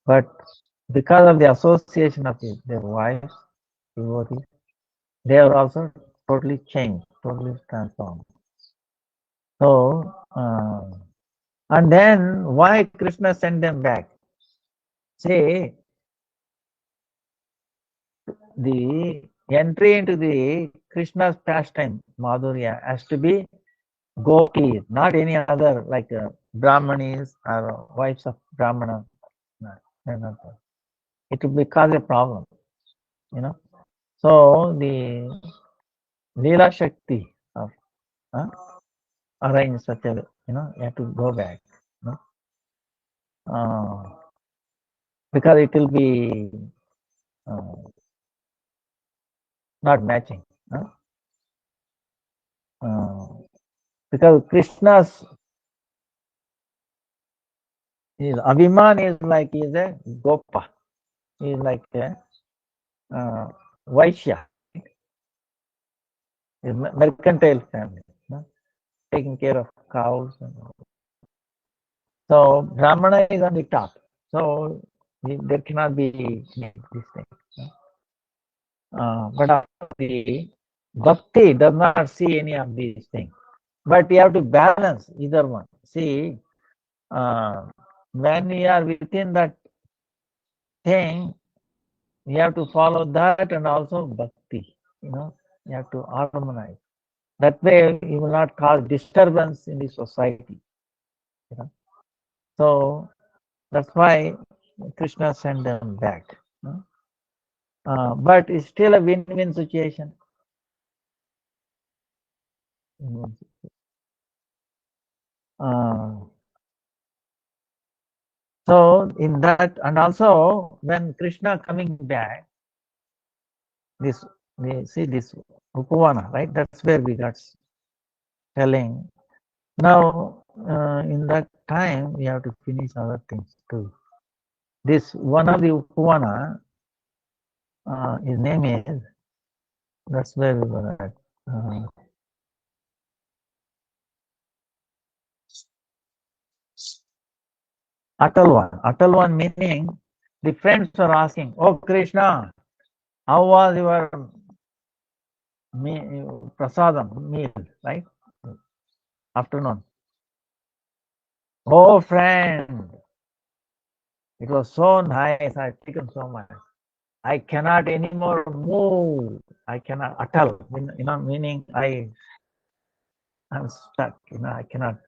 but because of the association of their wives, devotees, they are also totally changed, totally transformed. So, and then why Krishna sent them back? See, the entry into the Krishna's pastime, Madhurya, has to be gopis, not any other like Brahmanis or wives of Brahmana. No. It will be cause a problem, you know. So the Leela Shakti of arrange such a, you know, you have to go back, you know, because it will be not matching. Because Krishna's his Abhiman is like he's a Gopa. He's like a Vaishya, his mercantile family, you know, taking care of cows. And all. So Brahmana is on the top. So there cannot be this thing. But the bhakti does not see any of these things. But you have to balance either one. See, when you are within that thing, you have to follow that and also bhakti. You know, you have to harmonize. That way, you will not cause disturbance in the society. You know? So that's why Krishna sent them back. You know? But it's still a win-win situation. So in that, and also when Krishna coming back, this we see this Upavana, right? That's where we got telling. Now in that time we have to finish other things too. This one of the Upavana, his name is. That's where we were at. Atal one meaning the friends are asking, "Oh Krishna, how was your prasadam meal, right? Afternoon. Oh friend, it was so nice. I've taken so much. I cannot anymore move. I cannot atal, you know, meaning I'm stuck. You know, I cannot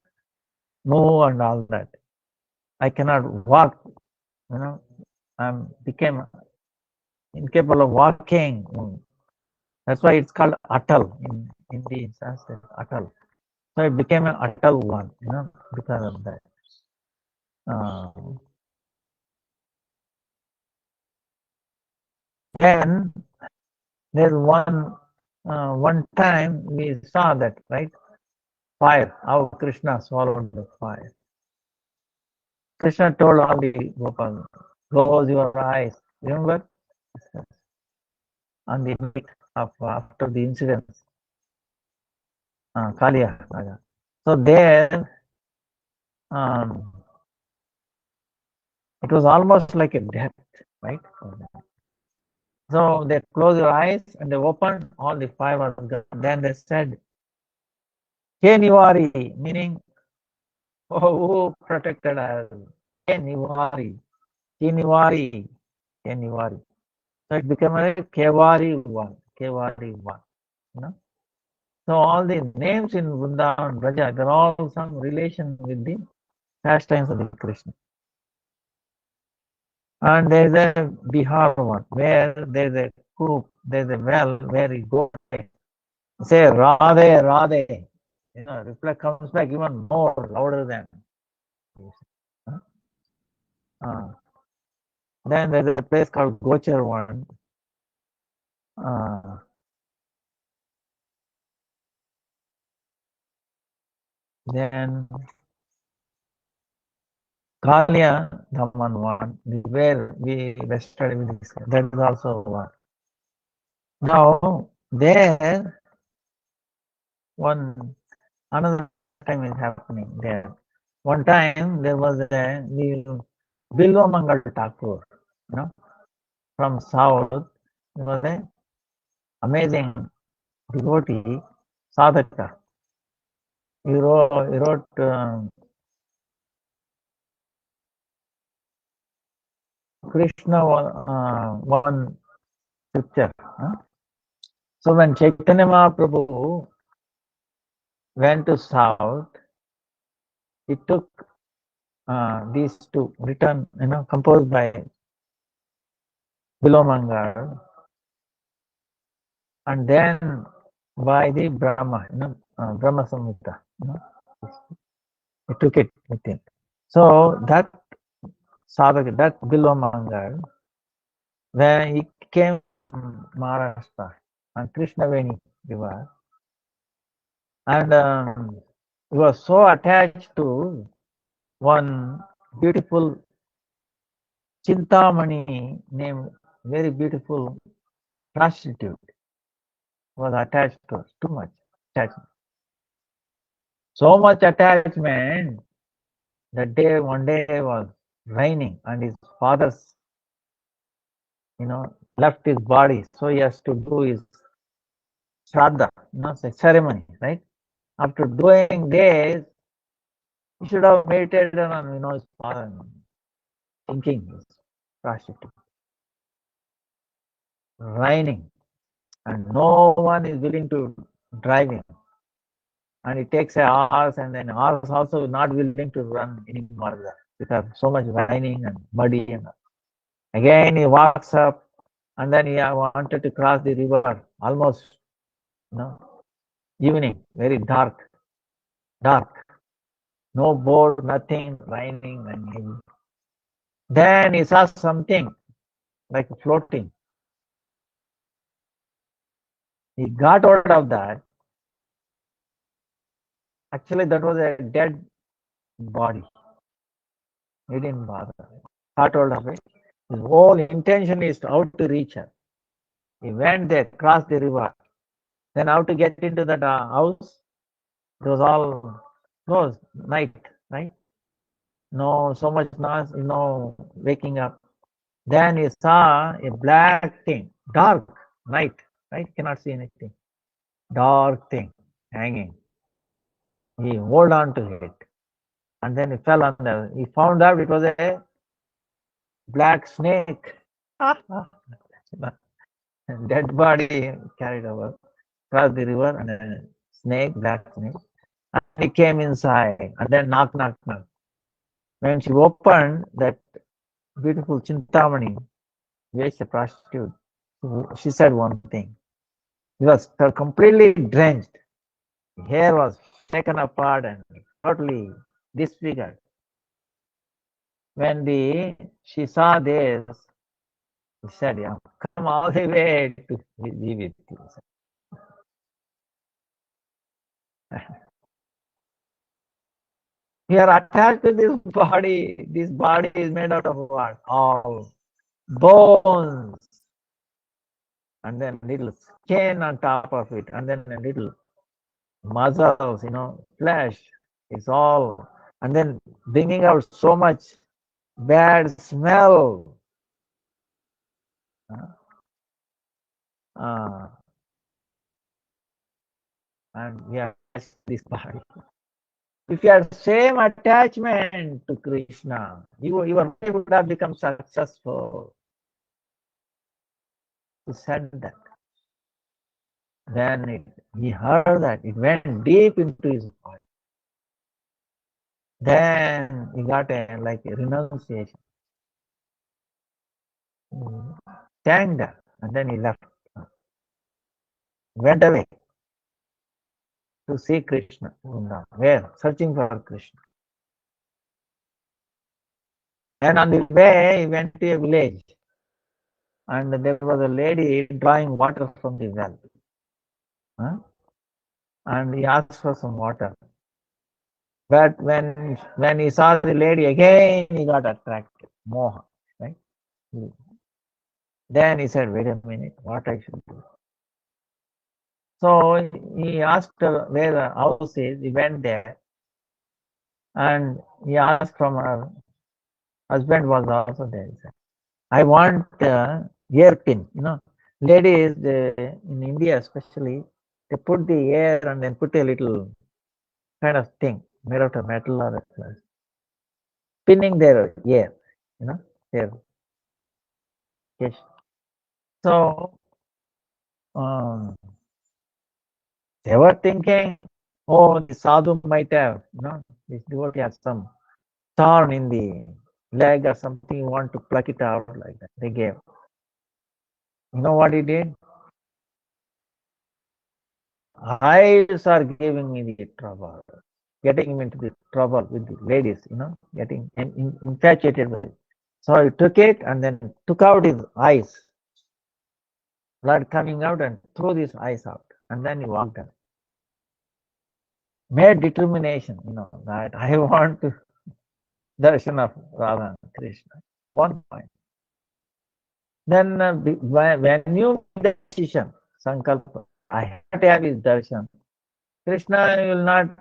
move and all that. I cannot walk. You know, I'm became incapable of walking. That's why it's called atal in the Sanskrit. Atal. So it became an atal one. You know, because of that. Then there's one time we saw that, right? Fire, how Krishna swallowed the fire. Krishna told all the Gopal, close your eyes. Remember? On the night of after the incident, Kaliya Raja. So there, it was almost like a death, right? So they closed their eyes and they opened, all the fire was gone. Then they said, Kenivari, meaning, oh, who protected us? Kenivari, Kenivari, Kenivari. So it became a Kevari one, you know. So all the names in Vrindavan, Braja, they're all some relation with the pastimes of the Krishna. And there's a Bihar one where there's a coop, there's a well where he goes. Say Radhe, Radhe. Reply comes back even more louder than. Uh, then there's a place called Gochar one. Then Kalia Dhaman one, where we rested with this. That is also one. Now there one another time is happening there. One time there was a Bilvamangala Thakur, from south. There was an amazing devotee, sadhaka. He wrote Krishna one scripture. So when Chaitanya Mahaprabhu went to south, he took these two written, composed by Bilvamangala, and then by the Brahma, Brahma Samhita. He took it with him. So that sadhaka, that Bilvamangala, when he came from Maharashtra and Krishnaveni river, and he was so attached to one beautiful Cintamani named, very beautiful prostitute, was attached to us, too much attachment. So much attachment that one day was raining and his father's, left his body, so he has to do his Shraddha, ceremony, right? After doing this, he should have meditated on, his father, thinking his prostitute. Raining, and no one is willing to drive him. And it takes a horse, and then horse also not willing to run anymore because so much raining and muddy. And again he walks up, and then he wanted to cross the river, almost, evening, very dark. No boat, nothing, raining, and then he saw something like floating. He got out of that. Actually, that was a dead body. He didn't bother. Got hold of it. His whole intention is out to reach her. He went there, crossed the river. Then how to get into that house? It was all closed, night, right? No, so much noise, waking up. Then he saw a black thing, dark, night, right? Cannot see anything. Dark thing hanging. He hold on to it. And then he fell on there. He found out it was a black snake. Dead body carried over, across the river, and a snake, black snake. And he came inside, and then knock. When she opened, that beautiful Cintamani, which a prostitute, she said one thing. He was completely drenched. The hair was taken apart and totally disfigured. When she saw this, he said, "Yeah, come all the way to be with you." We are attached to this body. This body is made out of what? All bones. And then little skin on top of it. And then a little muscles, flesh. It's all. And then bringing out so much bad smell. And we are this body. If you had same attachment to Krishna, your life would have become successful. He said that. Then he heard that, it went deep into his body. Then he got a renunciation. Thanked her, and then he left. Went away. to see Krishna. Where? Searching for Krishna. And on the way, he went to a village. And there was a lady drawing water from the well. Huh? And he asked for some water. But when he saw the lady again, he got attracted. Moha. Right? Then he said, wait a minute, what I should do? So he asked her where the house is. He went there. And he asked from her husband was also there. He said, I want hairpin. Ladies in India especially, they put the hair and then put a little kind of thing made out of metal or pinning their hair, their yes. So they were thinking, oh, the sadhu might have, this devotee has some thorn in the leg or something, you want to pluck it out like that. They gave. You know what he did? Eyes are giving me the trouble, getting him into the trouble with the ladies, getting infatuated with it. So he took it and then took out his eyes, blood coming out, and threw his eyes out. And then he walked away. Made determination, that I want to darshan of Radha and Krishna. One point. Then when you make the decision, sankalpa, I have to have his darshan, Krishna will not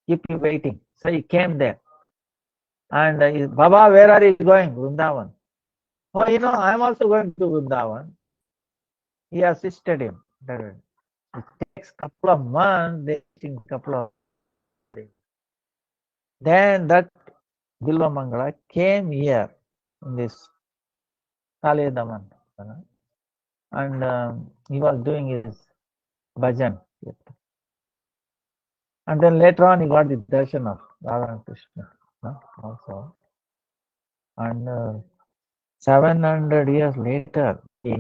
keep you waiting. So he came there. And Baba, where are you going? Vrindavan. Oh, I'm also going to Vrindavan. He assisted him. It takes a couple of months, they take a couple of days. Then that Bilvamangala came here in this Daman, and he was doing his bhajan. And then later on, he got the darshan of Radha and Krishna also. And 700 years later, he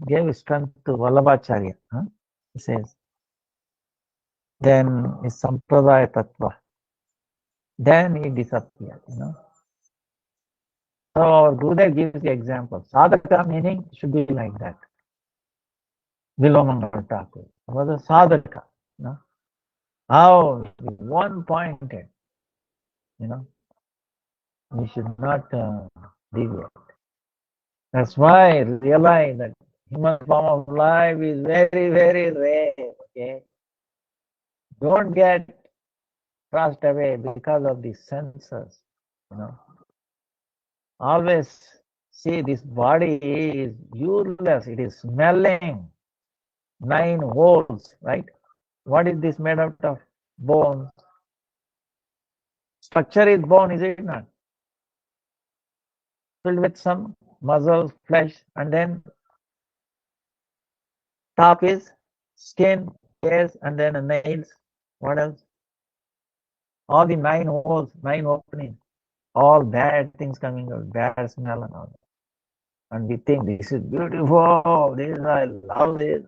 gave strength to Vallabhacharya. He says, then is Sampradaya Tattva. Then he disappeared. So our Gurudev gives the example. Sadhaka meaning should be like that. Bilvamangala Thakur was a sadhaka. How one pointed. We should not deviate. That's why realize that human form of life is very, very rare. Okay, don't get thrust away because of the senses. Always see this body is useless. It is smelling. 9 holes, right? What is this made out of? Bones. Structure is bone, is it not? Filled with some muscles, flesh, and then top is skin, hairs, and then nails. What else? All the 9 holes, 9 openings. All bad things coming out, bad smell and all that. And we think this is beautiful, this I love this.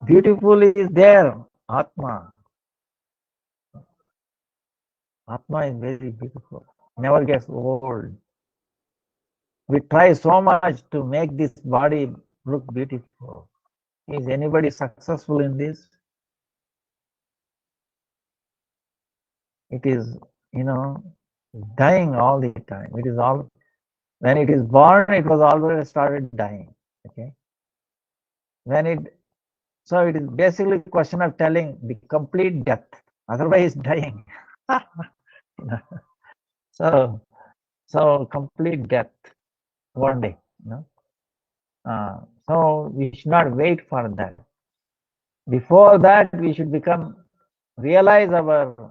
Beautiful is there, Atma. Atma is very beautiful, never gets old. We try so much to make this body look beautiful. Is anybody successful in this? It is, dying all the time. It is all, when it is born, it was already started dying. Okay. So it is basically a question of telling the complete death. Otherwise, dying. So complete death one day. So we should not wait for that. Before that, we should realize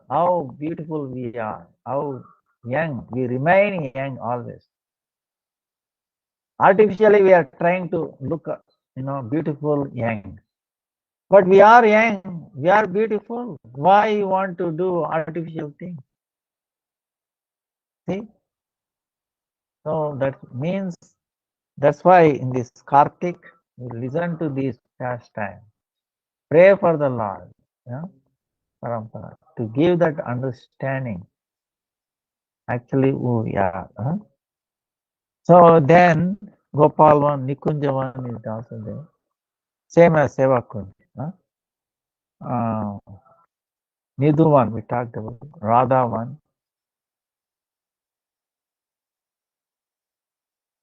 how beautiful we are, how young. We remain young always. Artificially, we are trying to look, beautiful young. But we are young, we are beautiful. Why you want to do artificial things? See? So that means, that's why in this Kartik, we listen to these pastimes. pray for the Lord, parampara, to give that understanding actually who we are. So then Gopal one, Nikunja one is also there. Same as Seva Kunj. Nidhu one we talked about. Radha one.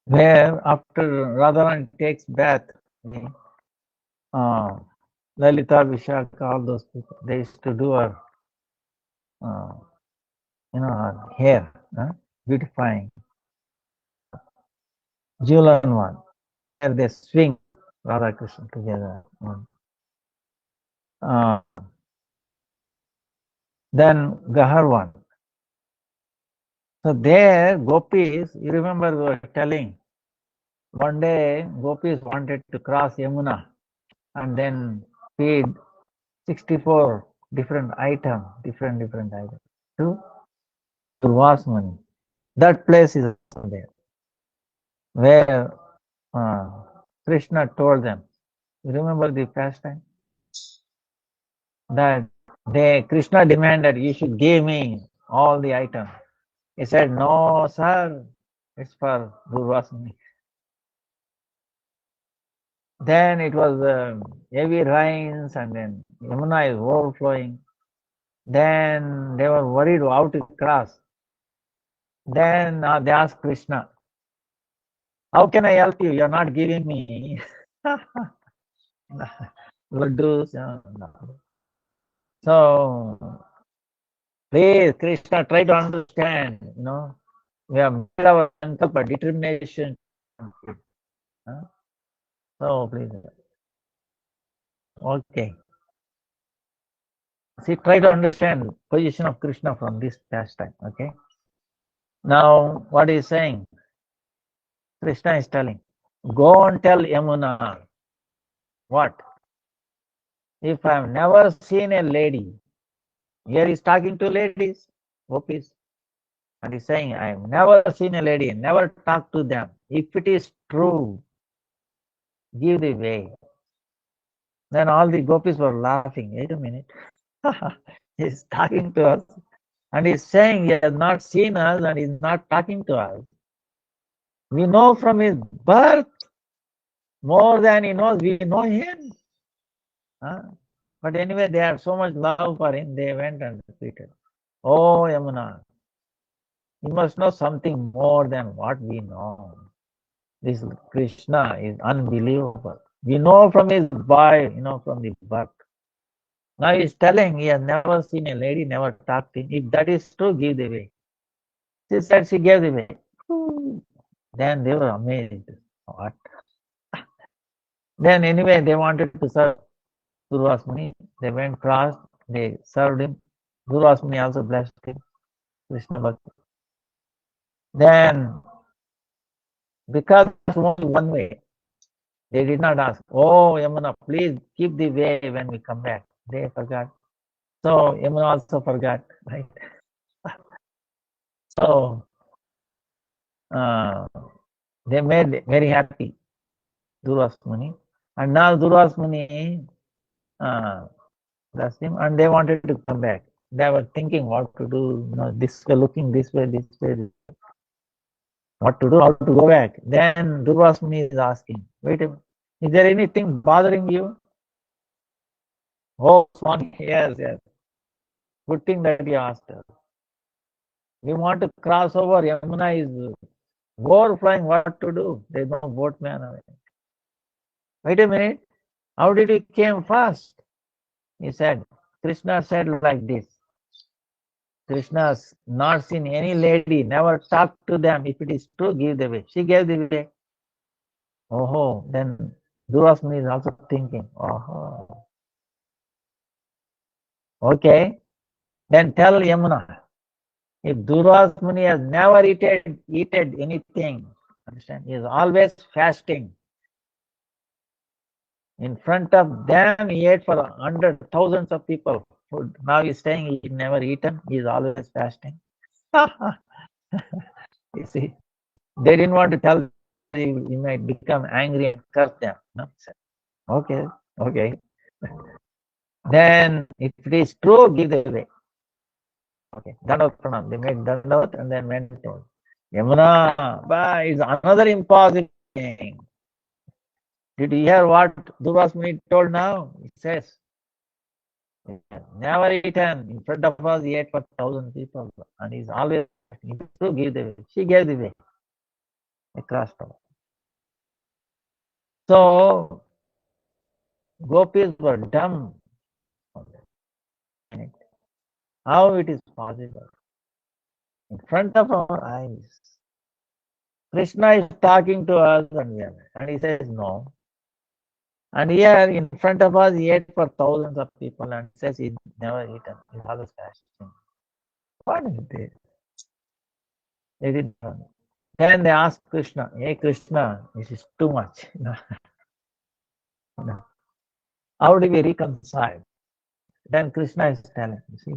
Where after Radharani takes bath, Lalita, Vishaka, all those people, they used to do her, her hair, beautifying. Julan one, where they swing Radha Krishna together. Then Gahar one. So there, gopis, you remember we were telling, one day gopis wanted to cross Yamuna and then feed 64 different items to Durvasmani. That place is there, where Krishna told them. You remember the pastime? That Krishna demanded, you should give me all the items. He said, no, sir, it's for Durvasmani. Then it was heavy rains and then Yamuna is overflowing. Then they were worried how to cross. Then they asked Krishna, how can I help you? You're not giving me laddus. So, please, Krishna, try to understand. We have made our sankalpa, determination. So, please. Okay. See, try to understand the position of Krishna from this pastime. Okay. Now, what is saying? Krishna is telling, go and tell Yamuna. What? If I have never seen a lady, here he's talking to ladies, gopis, and he's saying, I have never seen a lady, never talked to them. If it is true, give the way. Then all the gopis were laughing. Wait a minute. He's talking to us and he's saying he has not seen us and he's not talking to us. We know from his birth more than he knows. We know him. But anyway, they had so much love for him, they went and repeated, oh, Yamuna, you must know something more than what we know. This Krishna is unbelievable. We know from his boy, from the birth. Now he's telling he has never seen a lady, never talked to him. If that is true, give the way. She said she gave the way. Then they were amazed. What? Then anyway, they wanted to serve Durvasmuni. They went cross, they served him. Durvasmuni also blessed him. Krishna Bhakti. Then, because only one way, they did not ask, oh, Yamuna, please keep the way when we come back. They forgot. So, Yamuna also forgot, right? So, they made very happy Durvasmuni. And now Durvasmuni blessed him and they wanted to come back. They were thinking what to do, this way, looking this way, what to do, how to go back. Then Durvasmuni is asking, wait a minute, is there anything bothering you? Oh, Swami, yes. Good thing that you asked us. We want to cross over. Yamuna is overflowing. What to do? There's no boatman. Wait a minute. How did you came fast? He said, Krishna said like this. Krishna's not seen any lady, never talked to them. If it is true, give the way. She gave the way. Oh, then Durvasmuni is also thinking, oh, okay. Then tell Yamuna, if Durvasmuni has never eaten anything, understand, he is always fasting. In front of them, he ate for hundreds, thousands of people food. Now he's saying he never eaten, he is always fasting. You see, they didn't want to tell he might become angry and curse them. No? Okay. Then if it is true, give the way. Okay, Dandavata Pranam. They made Dandavata and then went on. Yamuna, but it's another impossible thing. Did you hear what Durvas Muni told now? It says, never eaten in front of us yet for 1,000 people. And he's always, to give the way. She gave the way. Across the. So, gopis were dumb. How it is possible? In front of our eyes. Krishna is talking to us and he says no. And here in front of us, he ate for thousands of people and says he never eaten. He's always fasting. What is this? They didn't know. Then they asked Krishna, hey Krishna, this is too much. How do we reconcile? Then Krishna is telling, you see.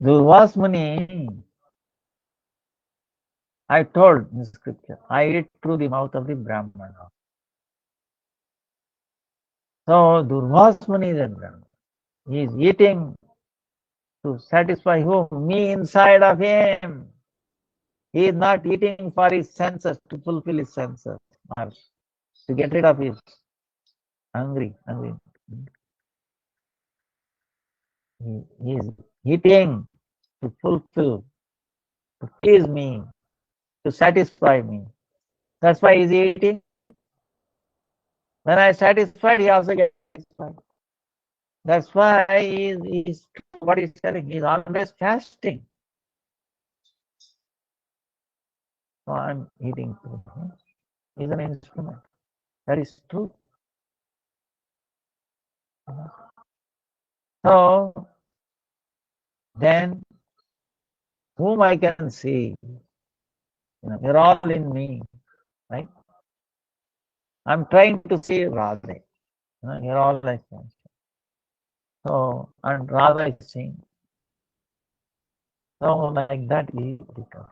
Durvas Muni, I told in scripture, I eat through the mouth of the Brahmana. So Durvas Muni is a Brahmana. He is eating to satisfy whom? Me inside of him. He is not eating for his senses, to fulfill his senses, or to get rid of his hungry. He is eating to fulfill, to please me, to satisfy me. That's why he's eating. When I satisfied, he also gets satisfied. That's why he's what he's telling. He's always fasting. So I'm eating through him. He's an instrument. That is true. So then whom I can see, you're all in me, right? I'm trying to see Radha. You're all like that. So, and Radha is saying, so like that is because.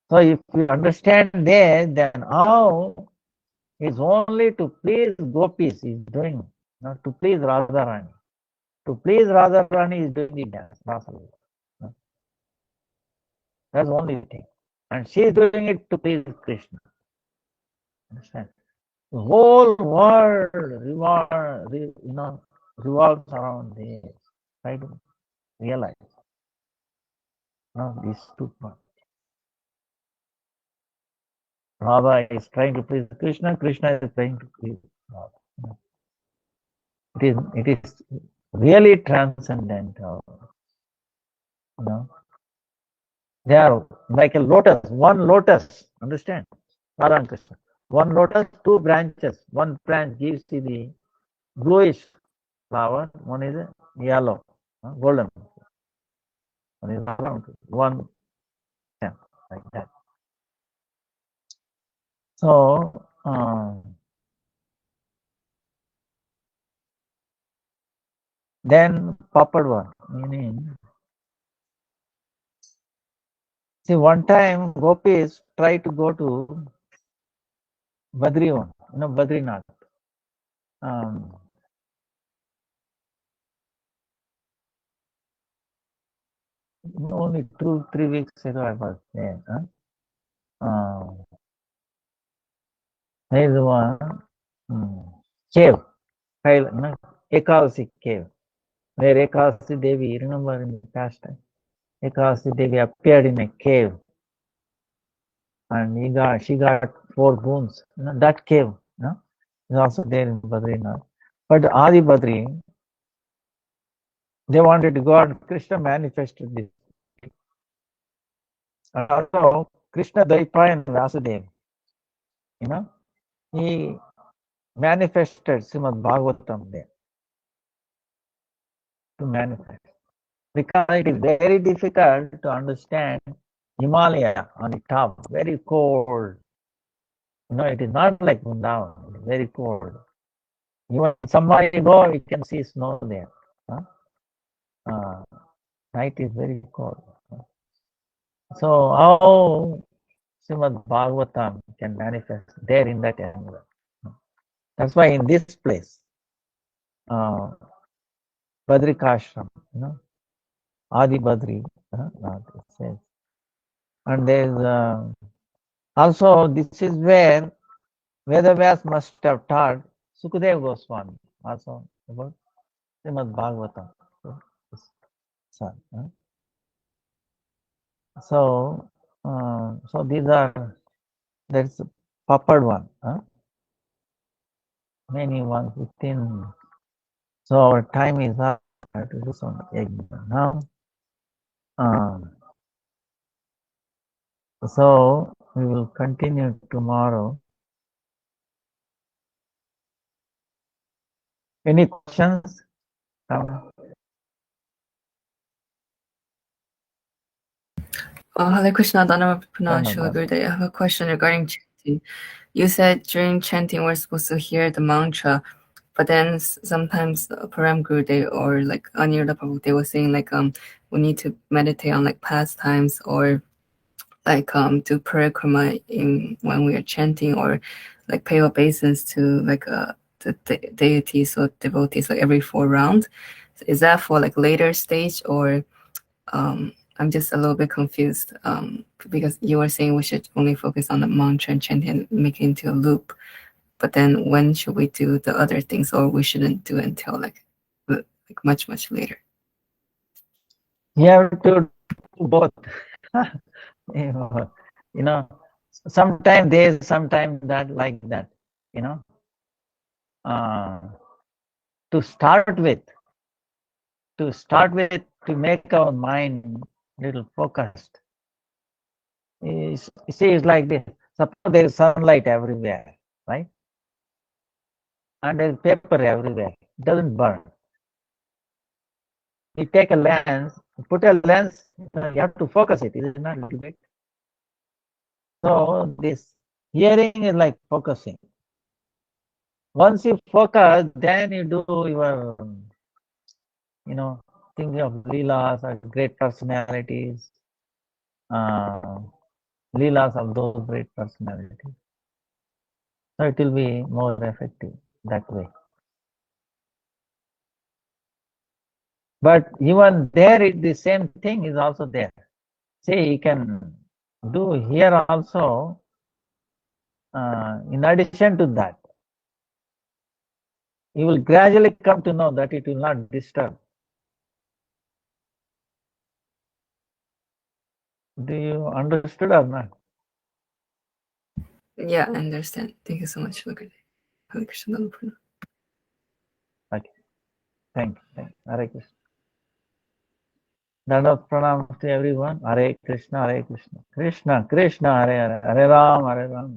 So if you understand there, then how is only to please gopis is doing, not to please Radharani. To please Radharani is doing the dance, Rasalila. That's the only thing. And she is doing it to please Krishna. Understand? The whole world revolves around this. Try to realize these two points. Radha is trying to please Krishna, Krishna is trying to please Radha. It is really transcendental. They are like a lotus, one lotus, understand? Radha and Krishna. One lotus, two branches. One branch gives you the bluish flower, one is yellow, golden. One is round, one stem, like that. So, then Papadwa, meaning, see, one time gopis tried to go to Badrivan, Badrinath. Only 2-3 weeks ago I was there. There is one cave, Ekadasi cave, where Ekadasi Devi, you remember in the past time, Ekadasi Devi appeared in a cave and she got 4 boons. That cave is also there in Badrinath. But Adi Badri, they wanted to go and Krishna manifested this. Also, Krishna Daipa and Vasudev, he manifested Srimad Bhagavatam there to manifest. Because it is very difficult to understand Himalaya on the top, very cold. It is not like Vrindavan, it is very cold. Even somewhere you go, you can see snow there. Night is very cold. So how Srimad Bhagavatam can manifest there in that environment? That's why in this place, Badrikashram, Adi Badri, it says. And there's also, this is where Vedavyas must have taught Sukadeva Goswami also about Srimad Bhagavatam. So these are, that's papad one, many ones within. So our time is up. I have to do some yajna now. So we will continue tomorrow. Any questions? Hare Krishna, Dhanava Shila Gurudev. I have a question regarding chanting. You said during chanting we're supposed to hear the mantra, but then sometimes Param Gurudev or like Aniruddha Prabhu, they were saying like we need to meditate on like pastimes or like do parikrama when we are chanting or like pay obeisance to like the deities or devotees like every 4 rounds. Is that for like later stage or I'm just a little bit confused because you were saying we should only focus on the mantra and chant and make it into a loop. But then when should we do the other things, or we shouldn't do it until like much later? You have to do both. Sometimes this, sometimes that, like that. To start with, to make our mind little focused. It's like this. Suppose there is sunlight everywhere, right? And there is paper everywhere. It doesn't burn. You take a lens, put a lens, you have to focus it. It is not a little bit. So this hearing is like focusing. Once you focus, then you do your, thinking of leelas or great personalities, leelas of those great personalities. So it will be more effective that way. But even there, the same thing is also there. See, you can do here also, in addition to that, you will gradually come to know that it will not disturb. Do you understood or not? Yeah, I understand. Thank you so much. Okay. Thank you. Hare Krishna. Dandavat pranam to everyone. Hare Krishna, Hare Krishna. Krishna, Krishna, Hare Hare. Hare Ram, Hare Ram.